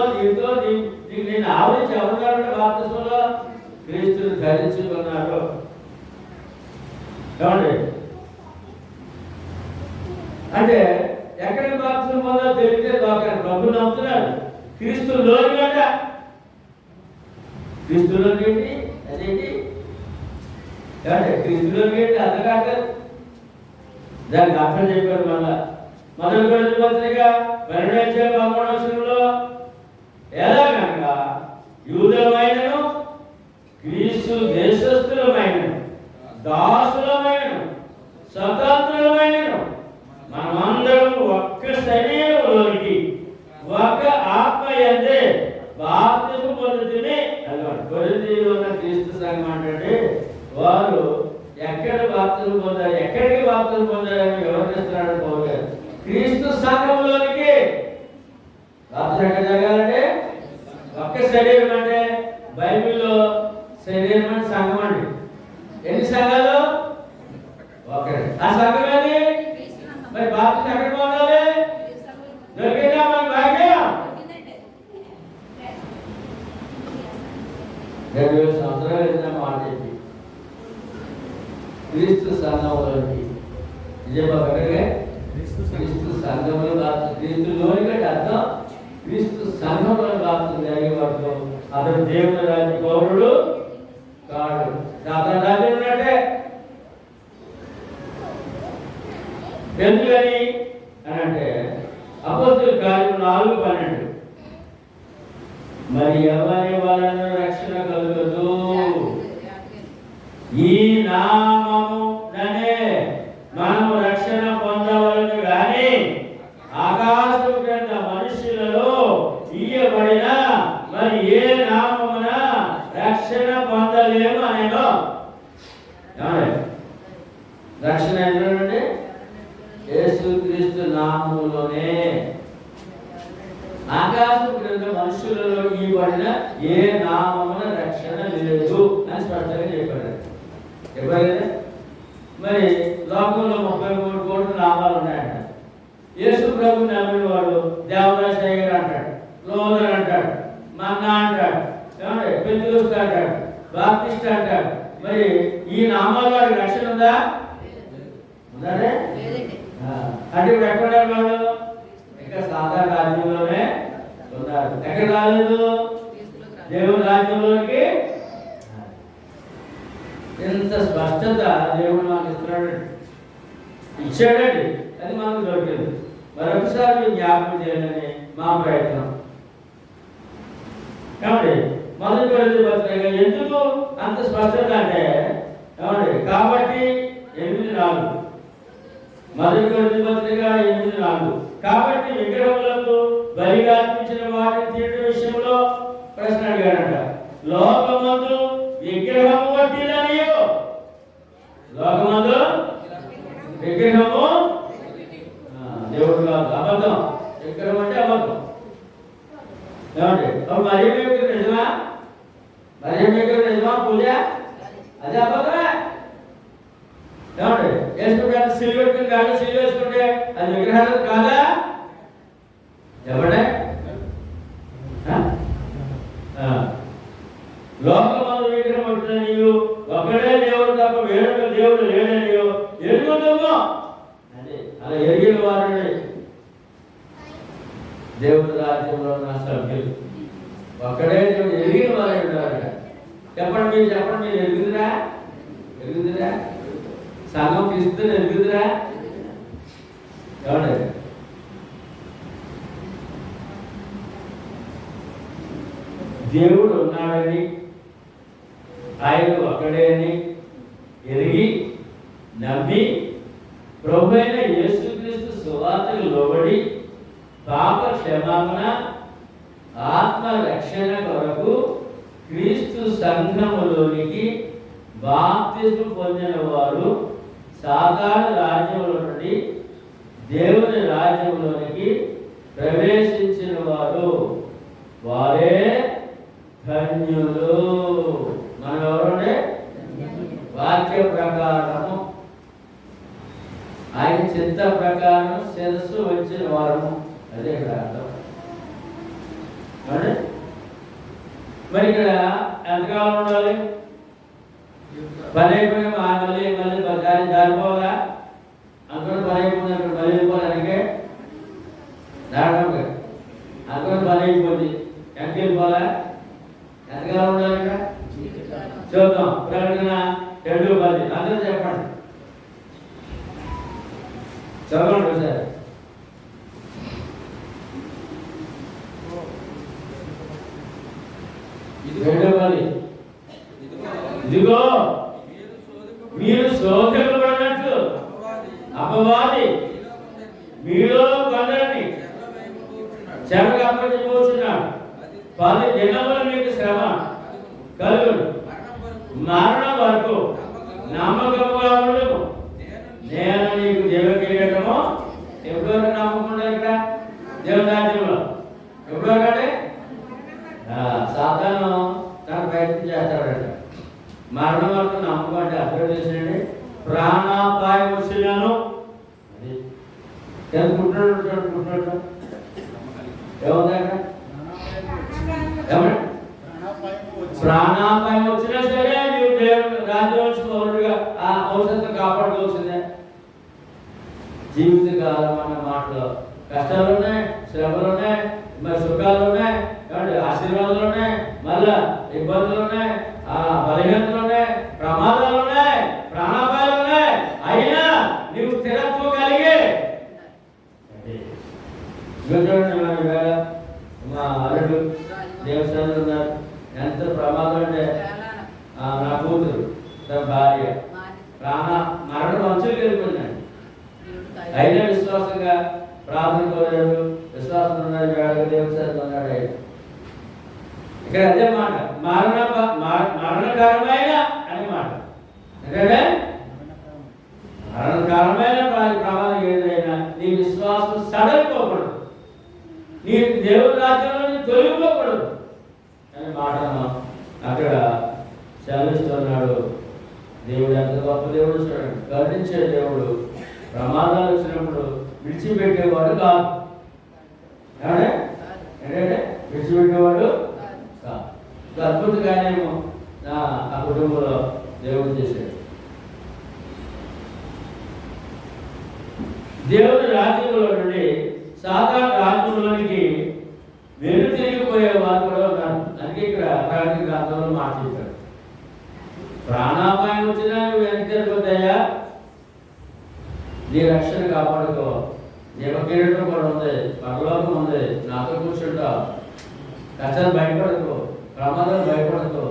నేను ఆవరించి ఎవరున్నారంటే బాప్తిస్మంలో క్రీస్తుని ధరించుకున్నారు. ఏమండి? అంటే ఎక్కడికి బాప్తిస్మం పొందాలో తెలియతే ప్రభుని నమ్ముతున్నారు. క్రీస్తులోని గట క్రీస్తులోని ఏంటి? అదేంటి? ఏమంటే క్రీస్తులోని ఏంటి? అర్థం కాదు. దానికి అర్థం చెప్పారు. మొదటి కొరింథీ పత్రిక 12:13 ఎలాగనగా యూదులమైనను గ్రీసు దేశస్థులమైనను దాసులమైనను స్వతంత్రులమైనను మనమందరం ఒక్క శరీరంలోనికి ఒక ఆత్మ యందే బాప్తిస్మం పొందుతూనే. కొరింథీలో ఉన్న క్రీస్తు సంఘం అంటే వారు ఎక్కడ బాప్తిస్మం పొందారు, ఎక్కడికి బాప్తిస్మం పొందారని వివరిస్తున్నాడు పౌలు గారు. క్రీస్తు సంఘంలోనికి బాప్తిస్మం ఎక్కడ జరగాలంటే ఒక్క శరీరం. అంటే బైబిల్లో శరీరం అంటే సంఘం అండి. ఎన్ని సంఘాలు? ఒకటి. ఆ సంఘం ఏది? మరి బాప్తిస్మం ఎక్కడ పొందాలి? దొరికిందా మన భాగ్యం? 2000 సంవత్సరాలు వెళ్ళిన మాట చెప్పి క్రీస్తు సంఘంలోకి నిజంగా క్రీస్తు సంఘంలో క్రీస్తులోని కంటే అర్థం క్రీస్తు సంఘంలో బాప్తిస్మం జరిగే వరకు అతను దేవుని రాజ్య పౌరుడు కాడు. సాతాను రాజ్యం ఉన్నట్టే. ఎందుకని అని అంటే అపోస్తలుల కార్యం 4:12 మరి ఎవరి వలన రక్షణ కలుగదు, ఈ నామముననే మనము రక్షణ పొందవలను గాని ఆకాశము క్రింద మనుషులలో ఇయ్యబడిన మరి ఏ నామమున రక్షణ పొందలేము అనేదో. రక్షణ ఏంటంటే యేసుక్రీస్తు నామములోనే. ఆకాశం క్రింద మనుషులలో ఇవ్వబడిన ఏ నామమున రక్షణ లేదు అని స్పష్టంగా చెప్పాడు. చెప్పారు. మరి లోకంలో 33 కోట్ల నామాలు ఉన్నాయంట. యేసు ప్రభు నమ్మిన వాడు దేవదాసయ్య గారు అంటాడు, లోదర్ అంటాడు, మన్నా అంటాడు, పెంతుకొస్తూ అంటాడు, బాప్టిస్ట్ అంటాడు. మరి ఈ నామాల వాడికి రక్షణ ఉందా? ఉందంటే అంటే ఇప్పుడు ఎక్కడ వాళ్ళు ఇంకా సాధారణ రాజ్యంలోనే ఉన్నారు. ఎక్కడ రాలేదు? దేవుని రాజ్యంలోకి. ఎంత స్పష్టత దేవుడు మనకు ఇచ్చాడండి. అది మనకు దొరికింది. మరొకసారి జ్ఞాపకం చేయాలని మా ప్రయత్నం. కాబట్టి మొదటి కొరింథీ పత్రిక ఎందుకు అంత స్పష్టత అంటే కాబట్టి 8:4 మొదటి కొరింథీ పత్రిక 8:4 కాబట్టి విగ్రహములకు బలిగా అర్పించిన వాటిని తీర్చే విషయంలో ప్రశ్న అడిగాడంట. లోకమందు విగ్రహము వట్టిదనియో, లోకమందు విగ్రహము దేవుడు కాదు, అబద్ధం. విగ్రహం అంటే అబద్ధం. ఏమండి అప్పుడు మరియమ్మ విగ్రహం నిజమా? మరియమ్మ విగ్రహం నిజమా? పూజ అదే అబద్ధమే. ఏమండి వేసుకుంటే సిల్లు పెట్టుకుని కాదు, సిల్లు వేసుకుంటే అది విగ్రహాలు కాదా? చెప్పండి. లోకమందు విగ్రహం వట్టిదనియు ఒకడే దేవుడు తప్ప వేరొక దేవుడు లేడనియో ఎరుగుదమో అంటే అలా ఎరిగిన వారిని దేవుడి రాజ్యంలో ఉన్న సభ్యులు. ఒక్కడే దేవుడు ఎరిగిన వారు ఉంటారు. చెప్పండి మీరు ఎరుగుదురా? ఎరుగుదురా? సంఘం క్రీస్తుని ఎరుగుదురా? ఎవరు? దేవుడు ఉన్నాడని, ఆయన ఒక్కడే అని ఎరిగి నమ్మి ప్రభు అయిన యేసుక్రీస్తు సువార్తకు లోబడి పాప క్షమాపణ ఆత్మ రక్షణ కొరకు క్రీస్తు సంఘములోనికి బాప్తిస్మం పొందిన వారు సాధారణ రాజ్యంలో నుండి దేవుని రాజ్యంలోనికి ప్రవేశించిన వారు వారే ధన్యులు. మనం ఎవరంటే వాక్య ప్రకారము ఆయన చిత్త ప్రకారం శిరస్సు వచ్చిన వారము. అదే ఇక్కడ అర్థం. మరి ఇక్కడ ఎంతకాలం ఉండాలి? పని అయిపోయిన మళ్ళీ దాన్ని దారిపోవాలా? అనుకుని పని అయిపోయింది, అక్కడ మళ్ళీ వెళ్ళిపోవడానికే దాడడం. అనుకుని పని అయిపోయింది, ఎంత వెళ్ళిపోవాలా? ఎంతకాలం ఉండాలి ఇక్కడ? చూద్దాం. ప్రకటన 2:10 అందరూ చెప్పండి, చదవండి సార్. ఇదిగో మీరు శోధింపబడినట్లు అపవాది మీలో కొందరిని చెరకు అప్పగించబోతున్నాడు. 10 దినములు మీకు శ్రమ కలుగును, మరణం వరకు నమ్మకముగా ఉండము. నేను నీకు జీవకిరీటము. ఎప్పుడో నమ్మకుండా ఇక్కడ దేవుని రాజ్యంలో ఎప్పుడో కంటే సాతాను తన ప్రయత్నం చేస్తాడంట. మరణం వరకు నమ్మకం అంటే అర్థం చేసినండి. ప్రాణాపాయం వచ్చినాను ఎంత పుట్టినట్టు ఏముంది అక్కడ? ప్రాణాపాయం వచ్చినా సరే నీవు దేవుడు రాజ్యోత్సవుడుగా ఆ భవిష్యత్తు కాపాడుకోవాల్సిందే. జీవితకాలం అన్న మాటలో కష్టాలు ఉన్నాయి, శ్రమలు ఉన్నాయి, మరి సుఖాలు ఉన్నాయి, ఆశీర్వాదాలు ఉన్నాయి, మళ్ళా ఇబ్బందులు ఉన్నాయి, బలహీనతలు ఉన్నాయి, ప్రమాదాలు ఉన్నాయి, ప్రాణాపాయాలు ఉన్నాయి. అయినా నీవు స్థిరత్వం కలిగి మా అల్లుడు దేవస్థానంలో ఉన్నారు. ఎంత ప్రమాదం అంటే నా కూతురు తన భార్య మరణం అంచులు వెళ్ళిపోయిందండి. అయినా విశ్వాసంగా ప్రార్థన కోరాడు, విశ్వాసం ఉన్నాడు, వేళ దేవస్థానం ఉన్నాడు. ఆయన ఇక్కడ అదే మాట మరణకరమైన అని మాట. ఎందుకంటే మరణకరమైన ప్రమాదం ఏదైనా నీ విశ్వాసం సడలిపోకూడదు, నీ దేవుని రాజ్యంలో తొలగిపోకూడదు అని మాటను అక్కడ చదివిస్తున్నాడు. దేవుడు ఎంత గొప్ప దేవుడు చూడండి. గర్వించే దేవుడు. ప్రమాదాలు వచ్చినప్పుడు విడిచిపెట్టేవాడు కాదు. ఏంటంటే విడిచిపెట్టేవాడు కాదు. అద్భుతంగానేమో ఆ కుటుంబంలో దేవుడు చేశాడు. దేవుని రాజ్యంలో నుండి సాధారణ రాజ్యంలోనికి వెనుతిరిగిపోయే వారు కూడా ఉన్నారు. అందుకే ఇక్కడ ప్రకటన గ్రంథంలో మాట చెప్పాడు, ప్రాణాపాయం వచ్చినా నువ్వు వెనక్కి తిరిగిపోతాయా, నీ రక్షణ కాపాడుకో, జీవకిరీటం కూడా ఉంది, పరలోకం ఉంది, నాతో కూర్చుంటావు, కష్టాలు భయపడకు, ప్రమాదాలు భయపడకు,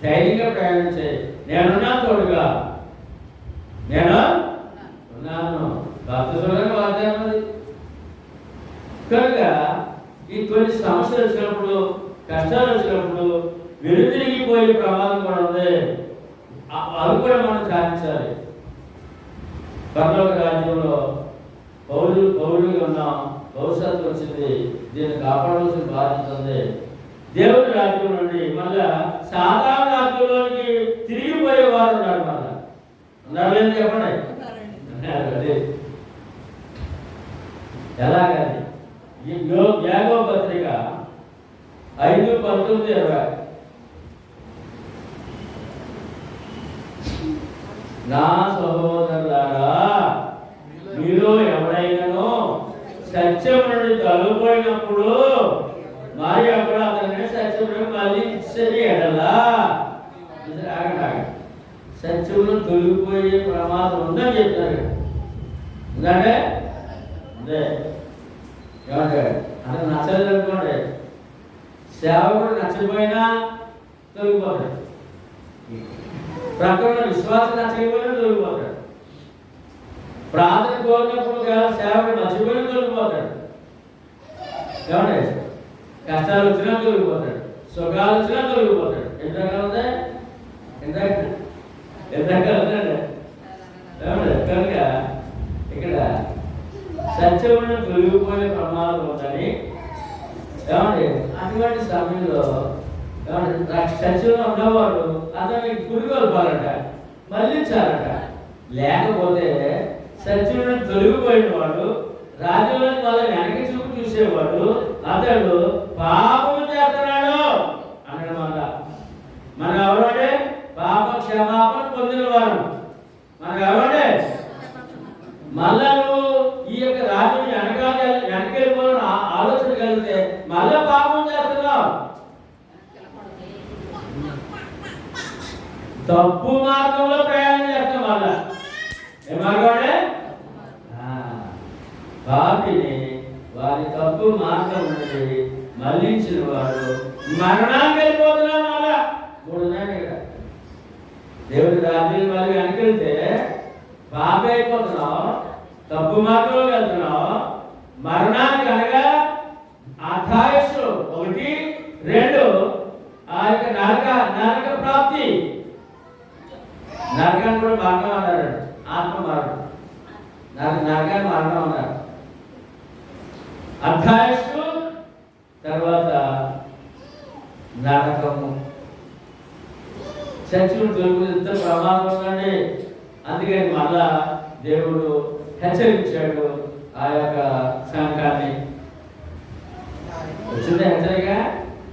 ధైర్యంగా ప్రయాణం చేయి, నేనున్నా తోడుగా, నేను ఉన్నాను. భక్తులను వాగ్దానం. కనుక ఈ కొన్ని సమస్యలు వచ్చినప్పుడు, కష్టాలు వచ్చినప్పుడు వెనుతిరిగిపోయే ప్రమాదం కూడా ఉంది. అది కూడా మనం సాధించాలి. పరలోక రాజ్యంలో పౌరులుగా ఉన్నాం, భవిష్యత్తు వచ్చింది, దీన్ని కాపాడవలసిన బాధ్యత ఉంది. దేవుని రాజ్యం నుండి మళ్ళా సాధారణ రాజ్యంలోనికి తిరిగిపోయే వారు ఉన్నారు. మళ్ళా ఉన్నారు లేదు చెప్పండి. అదే ఎలాగని ఈ యాగో పత్రిక 5:19-20 నా సహోదరులారా, మీలో ఎవరైనానో సత్యం నుండి తొలగిపోయినప్పుడు మరి అప్పుడు అతన్ని సత్యం నుండి మళ్ళీ ఇచ్చని ఎడలా, సత్యంలో తొలగిపోయే ప్రమాదం ఉందని చెప్తారు. ఉందంటే అదే ఏమంటే అతను నచ్చలేదు అనుకోండి, సేవకుడు నచ్చకపోయినా తొలగిపోతాడు, ప్రకటన విశ్వాసం నచ్చకపోయినా తొలగిపోతాడు, ప్రార్థన కోరినప్పుడు సేవకుడు మర్చిపోయినా తొలగిపోతాడు, ఏమంటే కష్టాలు వచ్చినా తొలగిపోతాడు, సుఖాలు వచ్చినా తొలగిపోతాడు. ఎంత రకాలు ఉంటాయి, ఎంత రకాలు ఉందండి. ఏమంటే కనుక ఇక్కడ సత్యమును తొలగిపోయే ప్రమాదం ఉందని, ఏమంటే అటువంటి సమయంలో ఏమంటే సత్యంలో ఉన్నవాడు అతన్ని పురుగొల్పాలట, మళ్ళించాలట. లేకపోతే సత్యమును తొలగిపోయిన వాడు రాజ్యంలోని వాళ్ళ వెనక్కి చూసేవాడు అతడు పాపము చేస్తున్నాడు అన్నమాట. మనం ఎవరంటే పాప క్షమాపణ పొందిన వారు. మనం ఎవరంటే మళ్ళా నువ్వు ఈ యొక్క రాజ్యం వెనకెళ్ళిపోవాలని ఆలోచన కలిగితే మళ్ళా పాపం చేస్తున్నావు, తప్పు మార్గంలో ప్రయాణం చేస్తాం. మళ్ళా ఏ మార్గం అంటే పాపిని వారి తప్పు మార్గం నుండి మళ్ళించిన వాడు మరణానికి వెళ్ళిపోతున్నాం. మళ్ళా 3 ఉన్నాయి ఇక్కడ. దేవుడి రాజ్యం మళ్ళీ వెనకెళ్తే పాప అయిపోతున్నావు, తప్పు మార్గంలో వెళ్తున్నావు, మరణానికి అనగా అథాయస్సు 1, 2 ఆ యొక్క నరక ప్రాప్తి. నరకాన్ని కూడా మరణం అన్నారు, ఆత్మ మరణం, నరకాన్ని మరణం అన్నారు. అథాయస్సు తర్వాత నరకము. సత్యం తొలగితే ప్రమాదం ఉందండి. అందుకని మళ్ళా దేవుడు హెచ్చరించాడు ఆ యొక్క సంఘాన్ని. వచ్చింది హెచ్చరిక,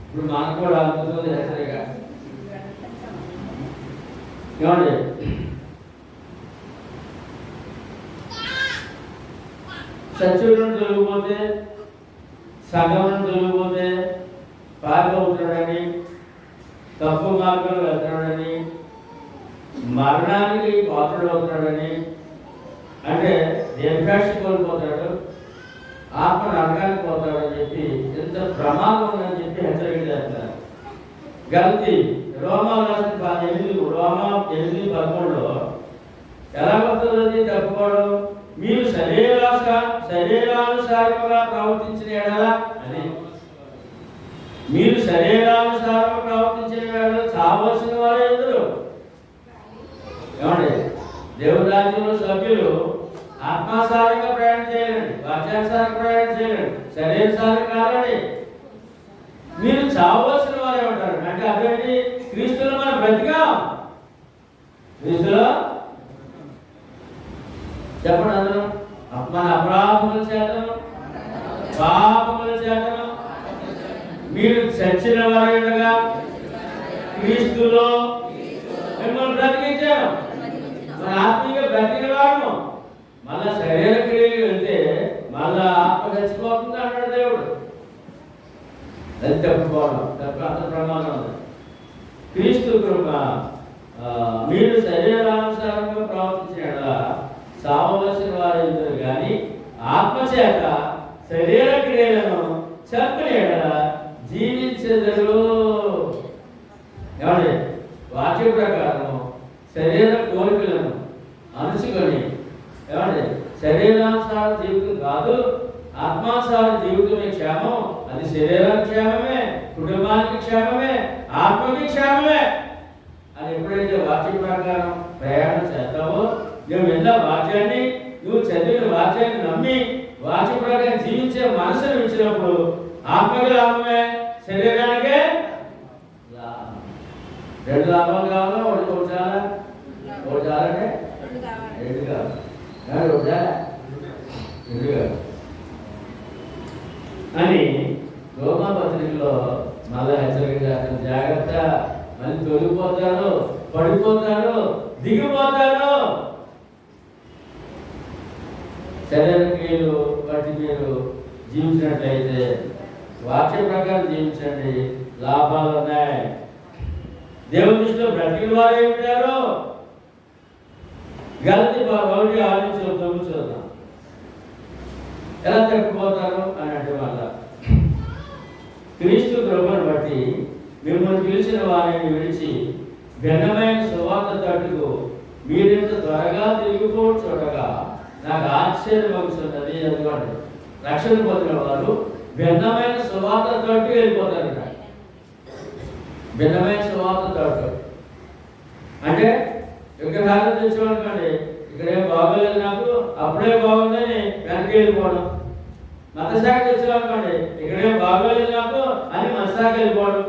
ఇప్పుడు మనకు కూడా అందుతుంది హెచ్చరిక. ఏమండి సత్యం తొలగిపోతే, సంఘం తొలగిపోతే పాప అవుతున్నాడని, తప్పు మార్గంలో వెళ్తున్నాడని, మరణానికి పాత్రుడు అవుతున్నాడని, అంటే దేవకాక్షి కోల్పోతాడు, ఆత్మ నరకానికి పోతాడని చెప్పి ఎంత ప్రమాదం ఉందని చెప్పి హెచ్చరిక చేస్తారు. గల్తీ రోమాలు రాసిన 8:11 ఎలా వస్తుందని తప్పుకోవడం, మీరు శరీరానుసారంగా ప్రవర్తించిన ఎడల అని, మీరు శరీరానుసారంగా ప్రవర్తించిన ఎడల చావలసిన వారు ఎదురు. ఏమండి దేవుని రాజ్యంలో సభ్యులు ఆత్మాసారంగా ప్రయాణం చేయాలండి, వాక్యానుసారంగా ప్రయాణం చేయాలండి, శరీరసారం కాదండి. మీరు చావలసిన వారే ఉంటారు. అంటే అటువంటి క్రీస్తులో మనం బ్రతికాం. క్రీస్తులో చెప్పండి అందరూ, మన అపరాధముల చేతను పాపముల చేతను మీరు చచ్చిన వారైనగా క్రీస్తులో బ్రతికిన వాడు మళ్ళా శరీర క్రియలు వెళ్తే మళ్ళా ఆత్మ చచ్చిపోతుంది అన్నాడు దేవుడు. అది తప్పుకోవడం అంత ప్రమాదం ఉంది. క్రీస్తు కృప మీరు శరీరానుసారంగా ప్రవర్తించిన సావవలసిన వారు ఇద్దరు కానీ ఆత్మచేత శరీర క్రియలను చంపిన జీవించెదరు. ఏమండి? వాక్య ప్రకారం శరీర కోరికలను అనుసుకొని ఏమండి శరీరానుసార జీవితం కాదు, ఆత్మానుసార జీవితమే క్షేమం. అది శరీరానికి క్షేమమే, కుటుంబానికి క్షేమమే, ఆత్మకి క్షేమమే అని ఎప్పుడైతే వాక్య ప్రకారం ప్రయాణం చేస్తావో, నువ్వు విన్న వాక్యాన్ని, నువ్వు చదివిన వాక్యాన్ని నమ్మి వాక్య ప్రకారం జీవించే మనసును ఇచ్చినప్పుడు ఆత్మకి లాభమే, శరీరానికే లాభం. రెండు లాభాలు కావాలా? ఒకటి చాలా ఒకటి చాలంటే రెండు కావాలి, ఒకటి చాలా రెండు కావాలి అని రోమా పత్రికలో మళ్ళీ హెచ్చరిక చేస్తారు. జాగ్రత్త, మళ్ళీ తొలిగిపోతారు, పడిపోతారు, దిగిపోతారు. శరీర క్రియలు బట్టి మీరు జీవించినట్లయితే వాక్య ప్రకారం జీవించండి, లాభాలు ఉన్నాయి. దేవుని దృష్టిలో బ్రతికిన వారు ఏమిటారు? గలతీ 1:6-9 చూద్దాం. ఎలా తప్పిపోతారు అని అంటే వల్ల క్రీస్తు కృపను బట్టి మిమ్మల్ని పిలిచిన వారిని విడిచి భిన్నమైన సువార్త తట్టుకు మీరింత త్వరగా తిరిగిపోవడం చూడగా నాకు ఆశ్చర్యం అవుతున్నది. ఎందుకంటే రక్షణ పొందిన వారు భిన్నమైన సువార్త తట్టు వెళ్ళిపోతారట. భిన్నమైన సువార్త తట్టు అంటే విగ్రహాలు తెచ్చుకోనుకోండి, ఇక్కడేం బాగోలేదు నాకు, అప్పుడే బాగుందని వెనక్కి వెళ్ళిపోవడం. మతశాఖ తెచ్చుకోనుకోండి, ఇక్కడేం బాగోలేదు నాకు అని మతశాఖ వెళ్ళిపోవడం.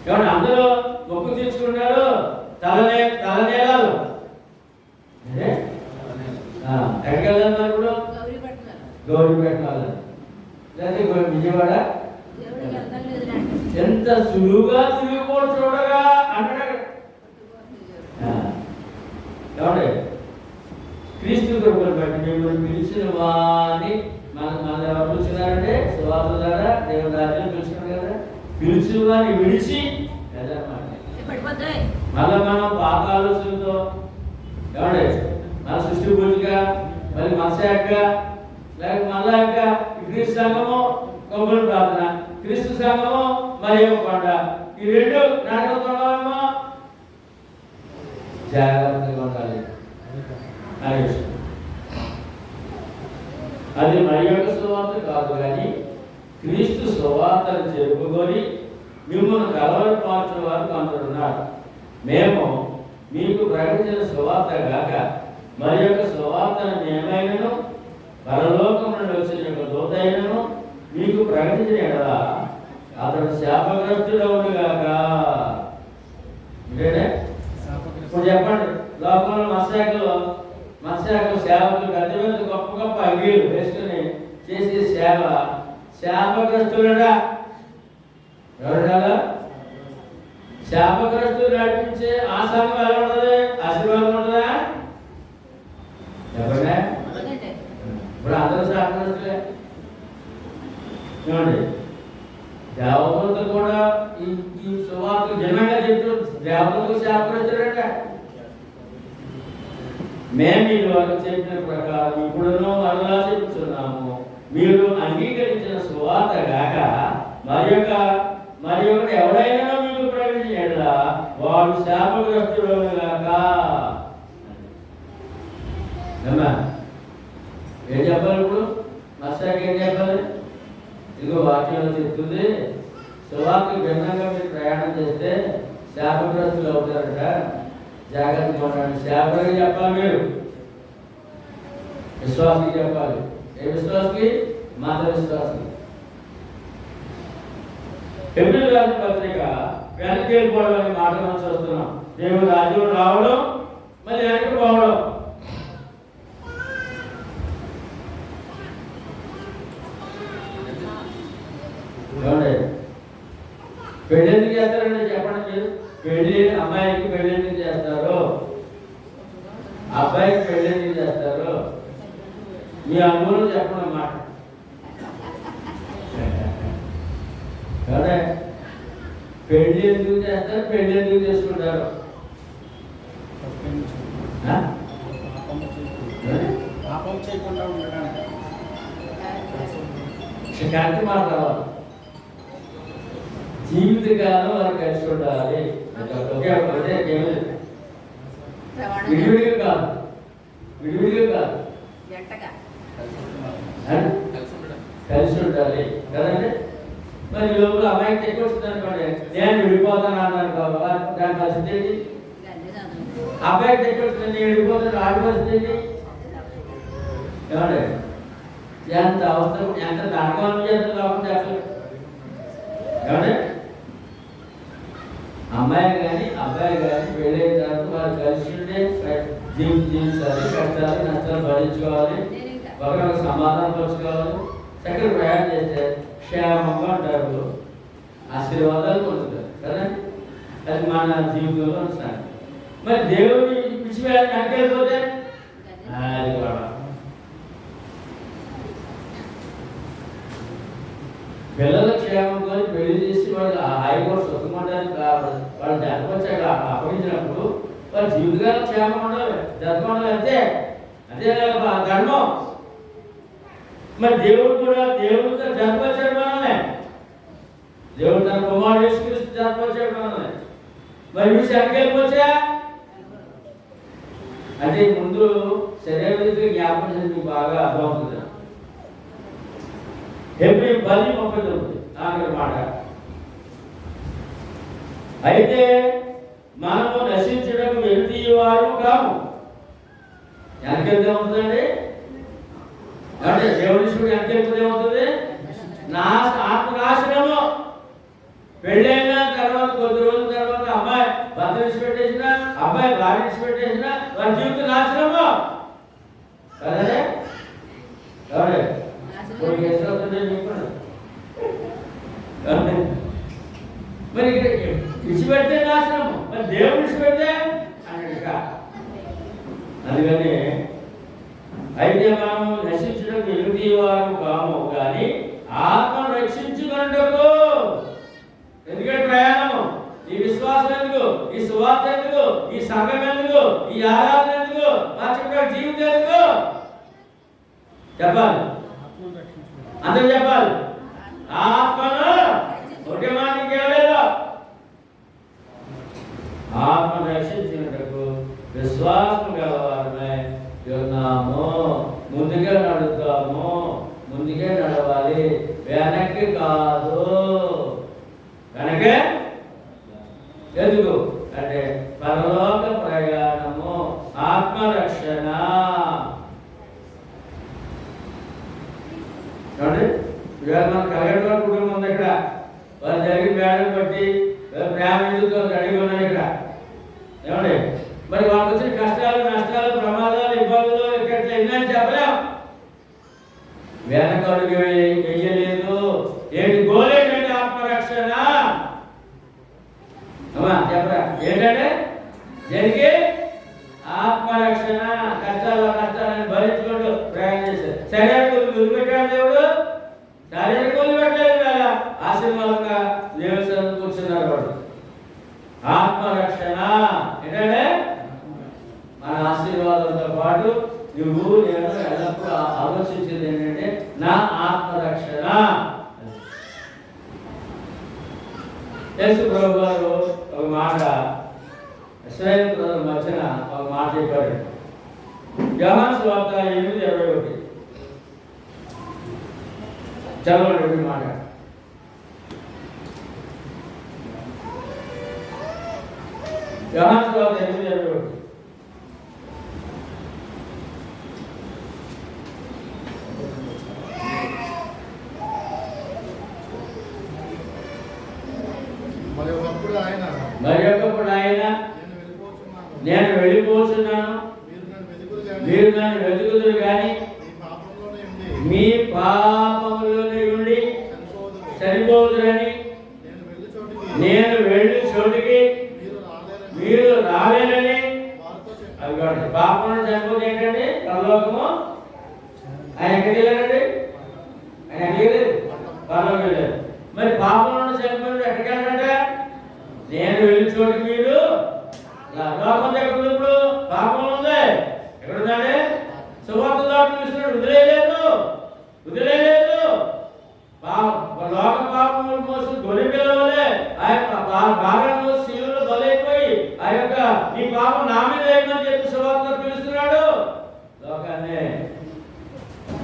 కాబట్టి అందరూ మొక్కు తీర్చుకుంటారు, తలనేలాలు ఎక్కడికి వెళ్దాం ఇప్పుడు? గౌరీపట్నాలు లేకపోతే విజయవాడ. ఎంత సులువుగా తిరిగిపోవడం చూడగా అంటాడు. కాబట్టి క్రీస్తు కృపను బట్టి మిమ్మల్ని పిలిచిన వారిని మన ఎవరు పిలిచినారంటే సువార్త ద్వారా దేవుని రాజ్యం పిలిచినారు కదా. పిలిచిన వారిని విడిచి మళ్ళీ మనం పాత ఆలోచనతో ఏమంటే మన సృష్టి పూజగా మళ్ళీ మనసాక లేక మళ్ళా ఇంకా క్రీస్తు సంఘము కొబ్బరి ప్రార్థన, క్రీస్తు సంఘము మరి కొండ, ఈ రెండు నాటకమో జాగ్రత్తగా ఉండాలి. అది మరి యొక్క సువార్త కాదు కానీ క్రీస్తు సువార్తను చెప్పుకొని మిమ్మల్ని కలవరపార్చిన వారు కొందరు ఉన్నారు. మేము మీకు ప్రకటించిన సువార్త గాక మరి యొక్క సువార్తను మేమైనను పరలోకం నుండి వచ్చిన యొక్క దూత అయినను మీకు ప్రకటించిన ఎడల అతడు శాపగ్రస్తుడవును గాక. ఇప్పుడు చెప్పండి, లోకంలో మత్స్యాకులు సేవకులు పెద్ద పెద్ద గొప్ప గొప్ప అంగీలు వేసుకుని చేసే సేవ శాపగ్రస్తులడా? ఎవరుండాలా? శాపగ్రస్తులు నడిపించే ఆ సంఘం ఎలా ఉంటుంది? ఆశీర్వాదం ఉంటుందా? ఎవరినా? ఇప్పుడు అందరూ శాపగ్రస్తులే. చూడండి, దేవతలతో కూడా ఈ సువార్తలు జనంగా చెప్తూ దేవతలకు శాపగ్రస్తులంట. మేము ఈ వరకు చెప్పిన ప్రకారం ఇప్పుడునో మరలా చెప్తున్నాము, మీరు అంగీకరించిన సువార్త గాక మరి ఒకటి ఎవరైనా మీకు ప్రకటించడా వాడు శాపగ్రస్తుడు గాక. ఏం చెప్పాలి ఇప్పుడు? మత్స్యాకి ఏం చెప్పాలి? ఇదిగో వాక్యంలో చెప్తుంది, సువార్తకు భిన్నంగా మీరు ప్రయాణం చేస్తే శాపగ్రస్తులు అవుతారట, జాగ్రత్తగా ఉండండి. శాపగా చెప్పాలి, మీరు విశ్వాసకి చెప్పాలి. ఏ విశ్వాసకి? మాత విశ్వాసకి. ఎబ్రిల్ రాసిన పత్రిక వెనక్కి వెళ్ళిపోవడం అనే మాట మనం చూస్తున్నాం. దేవుడు రాజ్యం రావడం మళ్ళీ వెనక్కి పోవడం. పెళ్లి ఎందుకు చేస్తారండి చెప్పండి మీరు? పెళ్లి అమ్మాయికి పెళ్లి ఎందుకు చేస్తారు? అబ్బాయికి పెళ్ళి ఎందుకు చేస్తారు? మీ అనుభవం చెప్పండి అన్నమాట. కదా పెళ్ళి ఎందుకు చేస్తారు, పెళ్ళి ఎందుకు చేసుకుంటారు? పాపం చేయకుండా ఉండడానికి శాంతి మాట రావాలి. జీవితకాలం వారు కలిసి ఉండాలి. విడివిడిగా కాదు, విడివిడిగా కాదు, కలిసి ఉండాలి కదండి. మరి లోపల అమ్మాయికి ఎక్కువ వస్తుంది అనుకోండి, నేను విడిపోతాను అన్నాను బాబా, దాని పరిస్థితి ఏంటి? అబ్బాయికి ఎక్కువ వస్తుంది, నేను విడిపోతాను, ఆడి పరిస్థితి ఏంటి? ఏమండి ఎంత అవసరం, ఎంత నరకం చేస్తుంది లోపల చెప్పలేదు. ఏమండి అమ్మాయి కానీ అబ్బాయి కానీ పెళ్ళైన తర్వాత వారు కలిసి ఉండే జీవించాలి, కష్టాలు నష్టాలు భరించుకోవాలి, ఒకరికి సమాధానం పరుచుకోవాలి, చక్కగా ప్రయాణం చేస్తే క్షేమంగా ఉంటారు, ఆశీర్వాదాలు పొందుతారు కదా. అది మన జీవితంలో ఉంటారు. మరి దేవుడిని విడిచిపెట్టి వెనకెళ్ళిపోతే అది కూడా పిల్లల క్షేమంతో పెళ్లి చేసి వాళ్ళు హాయిగా సుఖమంటానికి వాళ్ళు జన్మొచ్చాక అప్పగించినప్పుడు వాళ్ళ జీవితకాలం క్షేమం ఉండాలి, జన్మండాలి. అంతే అంతే ధర్మం. మరి దేవుడు కూడా దేవుడితో జన్మొచ్చాడు మనల్ని, దేవుడు తన కుమారుడు యేసుక్రీస్తు జన్మొచ్చాడు మనల్ని. మరి వీడు వెనకెళ్ళిపోవచ్చా? అంటే ముందు శరీర జ్ఞాపకం చేసి మీకు బాగా అర్థమవుతుంది. హెబ్రీ 10:39 ఆఖరి మాట. అయితే మనము నశించడం వెళ్తీవారు కాము. వెనకెళ్తే ఏమవుతుందండి? అంటే దేవుడిశ్వరుడు వెనకెళ్తే ఏమవుతుంది? ఆత్మనాశనము. పెళ్ళైన తర్వాత కొద్ది రోజుల తర్వాత అమ్మాయి భర్త విడిచిపెట్టేసిన, అబ్బాయి భార్య విడిచిపెట్టేసిన, వారి జీవితం నాశనము కదే. ఎవరే మరి ఇక్కడ విడిచిపెడితే నాశనము, మరి దేవుడు విడిచిపెడితే అన్నట్టుగా. అందుకని అయితే మనము నశించడం వెలుగుతీవారు కాము కానీ ఆత్మను రక్షించుకున్నట్టుకు. ఎందుకంటే ప్రయాణము, ఈ విశ్వాసం ఎందుకు, ఈ సువార్త ఎందుకు, ఈ సంఘం ఎందుకు, ఈ ఆరాధన ఎందుకు, నా చుట్టూ జీవితం ఎందుకు చెప్పాలి, అందరూ చెప్పాలి. ఆత్మను ఒకే మాట ఇంకేలేదు. ఆత్మను రక్షించినట్టుకు విశ్వాసం గలవారమే ఉన్నాము. ముందుగా నడుస్తాము, ముందుకే నడవాలి, వెనక్కి కాదు. కనుక ఎందుకు అంటే పరలోక ప్రయాణము, ఆత్మరక్షణ. మన కలగడ కుటుంబం ఉంది ఇక్కడ, వాళ్ళు జరిగిన వేడని బట్టి ప్రేమ రెడీగా ఉన్నారు ఇక్కడ. ఏమండి మరి వాళ్ళకి వచ్చిన కష్టాలు, నష్టాలు, ప్రమాదాలు, ఇబ్బందులు ఇక్కడ ఎన్నని చెప్పలేం. వెనకడుగు వెయ్యలేదు. ఏంటి గోల్ ఏంటంటే ఆత్మరక్షణ. అమ్మా చెప్పరా ఏంటంటే దేనికి? ఆత్మరక్షణ. కష్టాలను భరించుకుంటూ ప్రయాణం చేశారు. శరీరానికి వదిలిపెట్టాడు దేవుడు, శారీరక వదిలిపెట్టలేదు కదా. ఆశీర్వాదంగా దేవస్థానం కూర్చున్నారు వాడు. ఆత్మరక్షణ ఏంటంటే మన ఆశీర్వాదంతో పాటు నువ్వు నేను ఎల్లప్పుడూ ఆలోచించేది ఏంటంటే నా ఆత్మరక్షణ. యేసు ప్రభు గారు ఒక మాట ఇశ్రాయేలు ప్రజల మధ్యన ఒక మాట చెప్పారు. యోహాను సువార్త 8:21 చదవండి మాట. యోహాను సువార్త 8:21 మరి ఒకప్పుడు ఆయన నేను వెళ్ళిపోతున్నాను, మీరు నన్ను వెతుకుదురు కానీ మీ పాపములోనే ఉండి చనిపోదురని, నేను వెళ్ళి చోటికి మీరు రాలేనని అవి కూడా పాపం చనిపోతే ఏంటండి పరలోకము. ఆయన ఎక్కడికి వెళ్ళారండి? ఆయన ఎక్కడికి వెళ్ళారు? పరలోకం వెళ్ళారు. మరి పాపంలో చనిపోయిన ఎక్కడికి వెళ్ళారంటే నేను వెళ్ళి చోటు మీరు లోకం ఎక్కడ ఇప్పుడు పాపంలో ఉంది. ఎక్కడుందండి? సువార్త దాటుతున్నాడు. వదిలేయలేదు, వదిలేయలేదు. లోక పాపములు మోసి గొర్రె పిల్లవలే ఆ యొక్క భాగంలో శిలువలో బలైపోయి ఆ యొక్క నీ పాపం నా మీద వేయమని చెప్పి సువార్త పిలుస్తున్నాడు లోకాన్ని.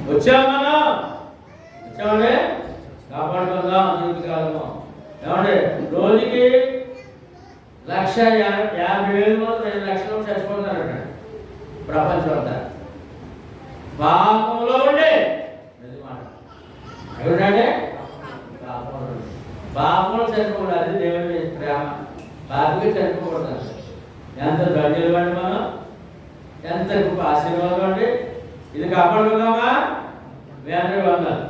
వచ్చామండి, కాపాడుకుందాం జీవితకాలము. ఏమంటే రోజుకి 1,50,000 మంది 2 లక్షలు చచ్చిపోతారట ప్రపంచం అంతా పాపంలో ఉండే. ఏమిటంటే పాపంలో చనిపోకూడదు. అది దేవుని ప్రేమ. పాపకి చనిపోకూడదు. ఎంత ధన్యులు అండి మనం, ఎంత ఆశీర్వాదం అండి. ఇది కాపాడుకుందామా? 100 వందలు